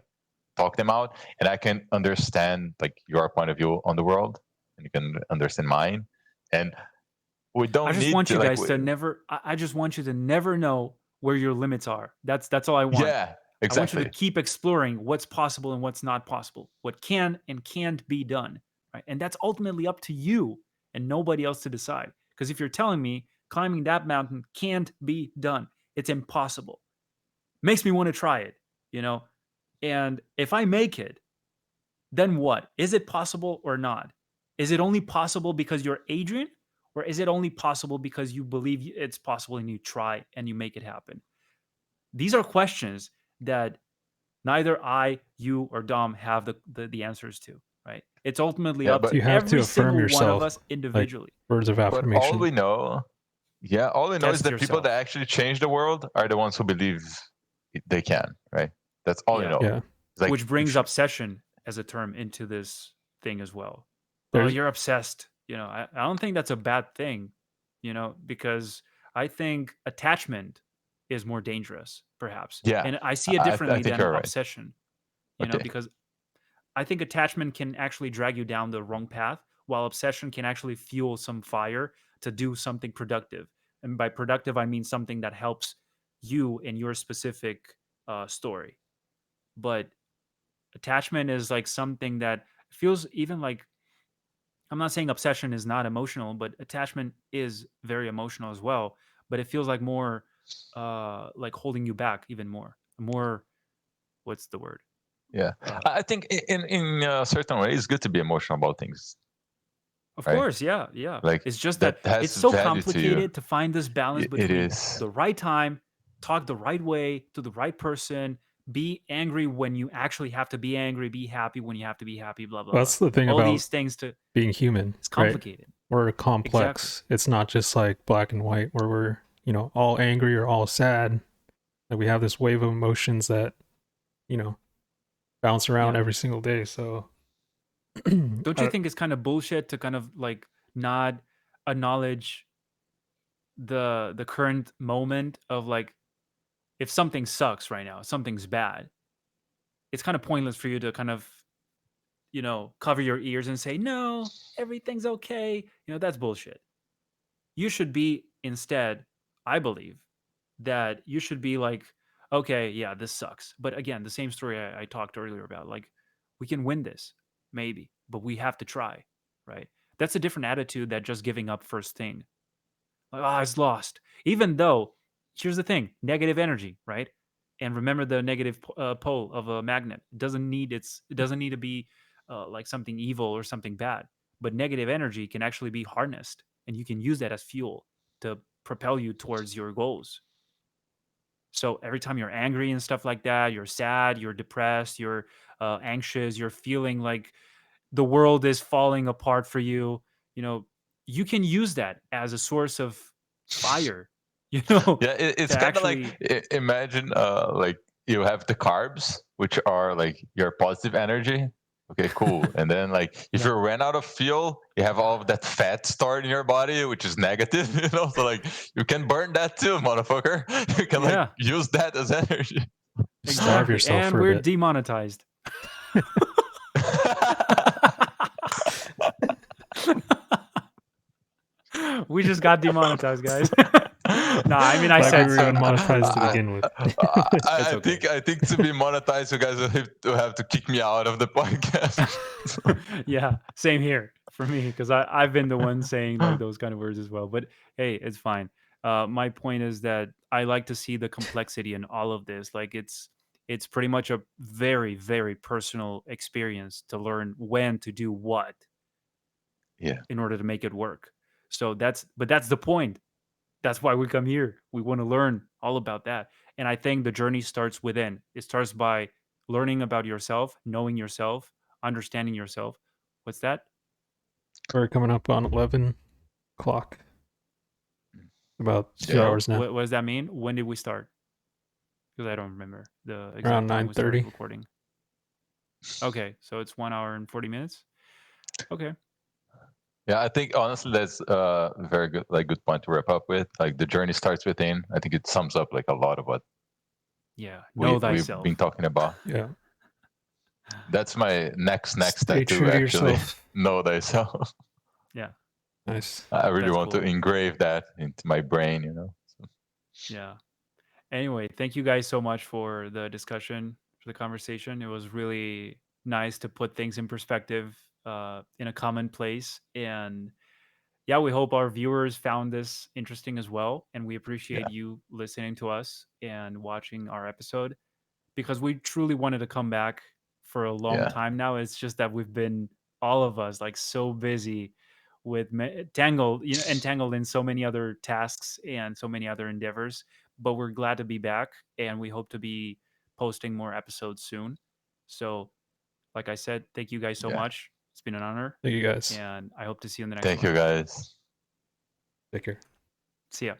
talk them out, and I can understand like your point of view on the world, and you can understand mine, and we I don't just need want to you like guys to never. I just want you to never know where your limits are. That's all I want. yeah, I want you to exactly. keep exploring what's possible and what's not possible, what can and can't be done, right? And that's ultimately up to you and nobody else to decide. Because if you're telling me climbing that mountain can't be done, it's impossible. Makes me want to try it. And if I make it, then what? Is it possible or not? Is it only possible because you're Adrian? Or is it only possible because you believe it's possible and you try and you make it happen? These are questions that neither I, you, or Dom have the answers to, right? It's ultimately Yeah, up but to You have to every affirm single one of yourself, us like individually. words of but all affirmation. we know, yeah, all we know is Test that people yourself. that actually change the world are the ones who believe they can, right? That's all we Yeah. know. Yeah. It's like Which brings obsession as a term into this thing as well. Oh, There's you're obsessed. I don't think that's a bad thing. because I think attachment is more dangerous, perhaps. Yeah, And I see it I differently think than you're right. obsession, Okay. because I think attachment can actually drag you down the wrong path, while obsession can actually fuel some fire to do something productive. And by productive, I mean something that helps you in your specific story. But attachment is like something that feels even like, I'm not saying obsession is not emotional, but attachment is very emotional as well. But it feels like more like holding you back even more. More, what's the word? Yeah, Uh, I think in a certain way, it's good to be emotional about things, Of right? course, yeah, yeah. Like It's just that that has it's so value to you. complicated to find this balance It between is. the right time, talk the right way to the right person, be angry when you actually have to be angry, be happy when you have to be happy, blah blah Well, blah. that's the thing All about these things being human, it's right? complicated. We're Exactly. complex. It's not just like black and white where we're, all angry or all sad. Like we have this wave of emotions that, you know, bounce around Yeah. every single day. So Don't you think it's kind of bullshit to kind of like not acknowledge the current moment of like, if something sucks right now, something's bad, it's kind of pointless for you to kind of cover your ears and say, no, everything's okay. That's bullshit. You should be instead, I believe, that you should be like, okay, yeah, this sucks. But again, the same story I talked earlier about, like, we can win this, maybe, but we have to try, right? That's a different attitude than just giving up first thing. Like, oh, it's lost. Even though, here's the thing, negative energy, right? And remember the negative pole of a magnet. It doesn't need to be like something evil or something bad. But negative energy can actually be harnessed, and you can use that as fuel to propel you towards your goals. So every time you're angry and stuff like that, you're sad, you're depressed, you're anxious, you're feeling like the world is falling apart for you, you know, you can use that as a source of fire, Yeah, to it's kind of like actually, imagine like you have the carbs, which are like your positive energy. Okay, cool. And then like if Yeah. you ran out of fuel, you have all of that fat stored in your body, which is negative. So like you can burn that too, motherfucker. You can like yeah, use that as energy. Starve exactly. yourself And for a we're bit. demonetized. We just got demonetized, guys. No, I mean, I Like we said were even some. monetized to I, begin with. It's I okay. think to be monetized, you guys will have to kick me out of the podcast. Yeah, same here for me, because I've been the one saying like those kind of words as well. But hey, it's fine. My point is that I like to see the complexity in all of this. Like it's pretty much a very very personal experience to learn when to do what Yeah, in order to make it work. So that's the point. That's why we come here. We want to learn all about that. And I think the journey starts within. It starts by learning about yourself, knowing yourself, understanding yourself. What's that? We're coming up on 11 o'clock. About yeah. 2 hours now. What does that mean? When did we start? Because I don't remember the Around exact time we started 9:30. recording. Okay, so it's 1 hour and 40 minutes. Okay. Yeah, I think honestly that's a very good point to wrap up with. Like the journey starts within. I think it sums up like a lot of what Yeah. Know we've been thyself. talking about. Yeah. That's my next Stay tattoo true to actually. yourself. Know thyself. Yeah. Nice. I really That's want to cool. engrave that into my brain, So, Yeah. Anyway, thank you guys so much for the discussion, for the conversation. It was really nice to put things in perspective, in a common place. And yeah, we hope our viewers found this interesting as well. And we appreciate yeah, you listening to us and watching our episode, because we truly wanted to come back for a long yeah, time now. It's just that we've been, all of us, like so busy with entangled in so many other tasks and so many other endeavors. But we're glad to be back, and we hope to be posting more episodes soon. So, like I said, thank you guys so yeah. much. It's been an honor, Thank you guys. and I hope to see you in the next Thank one. you guys. Take care. See ya.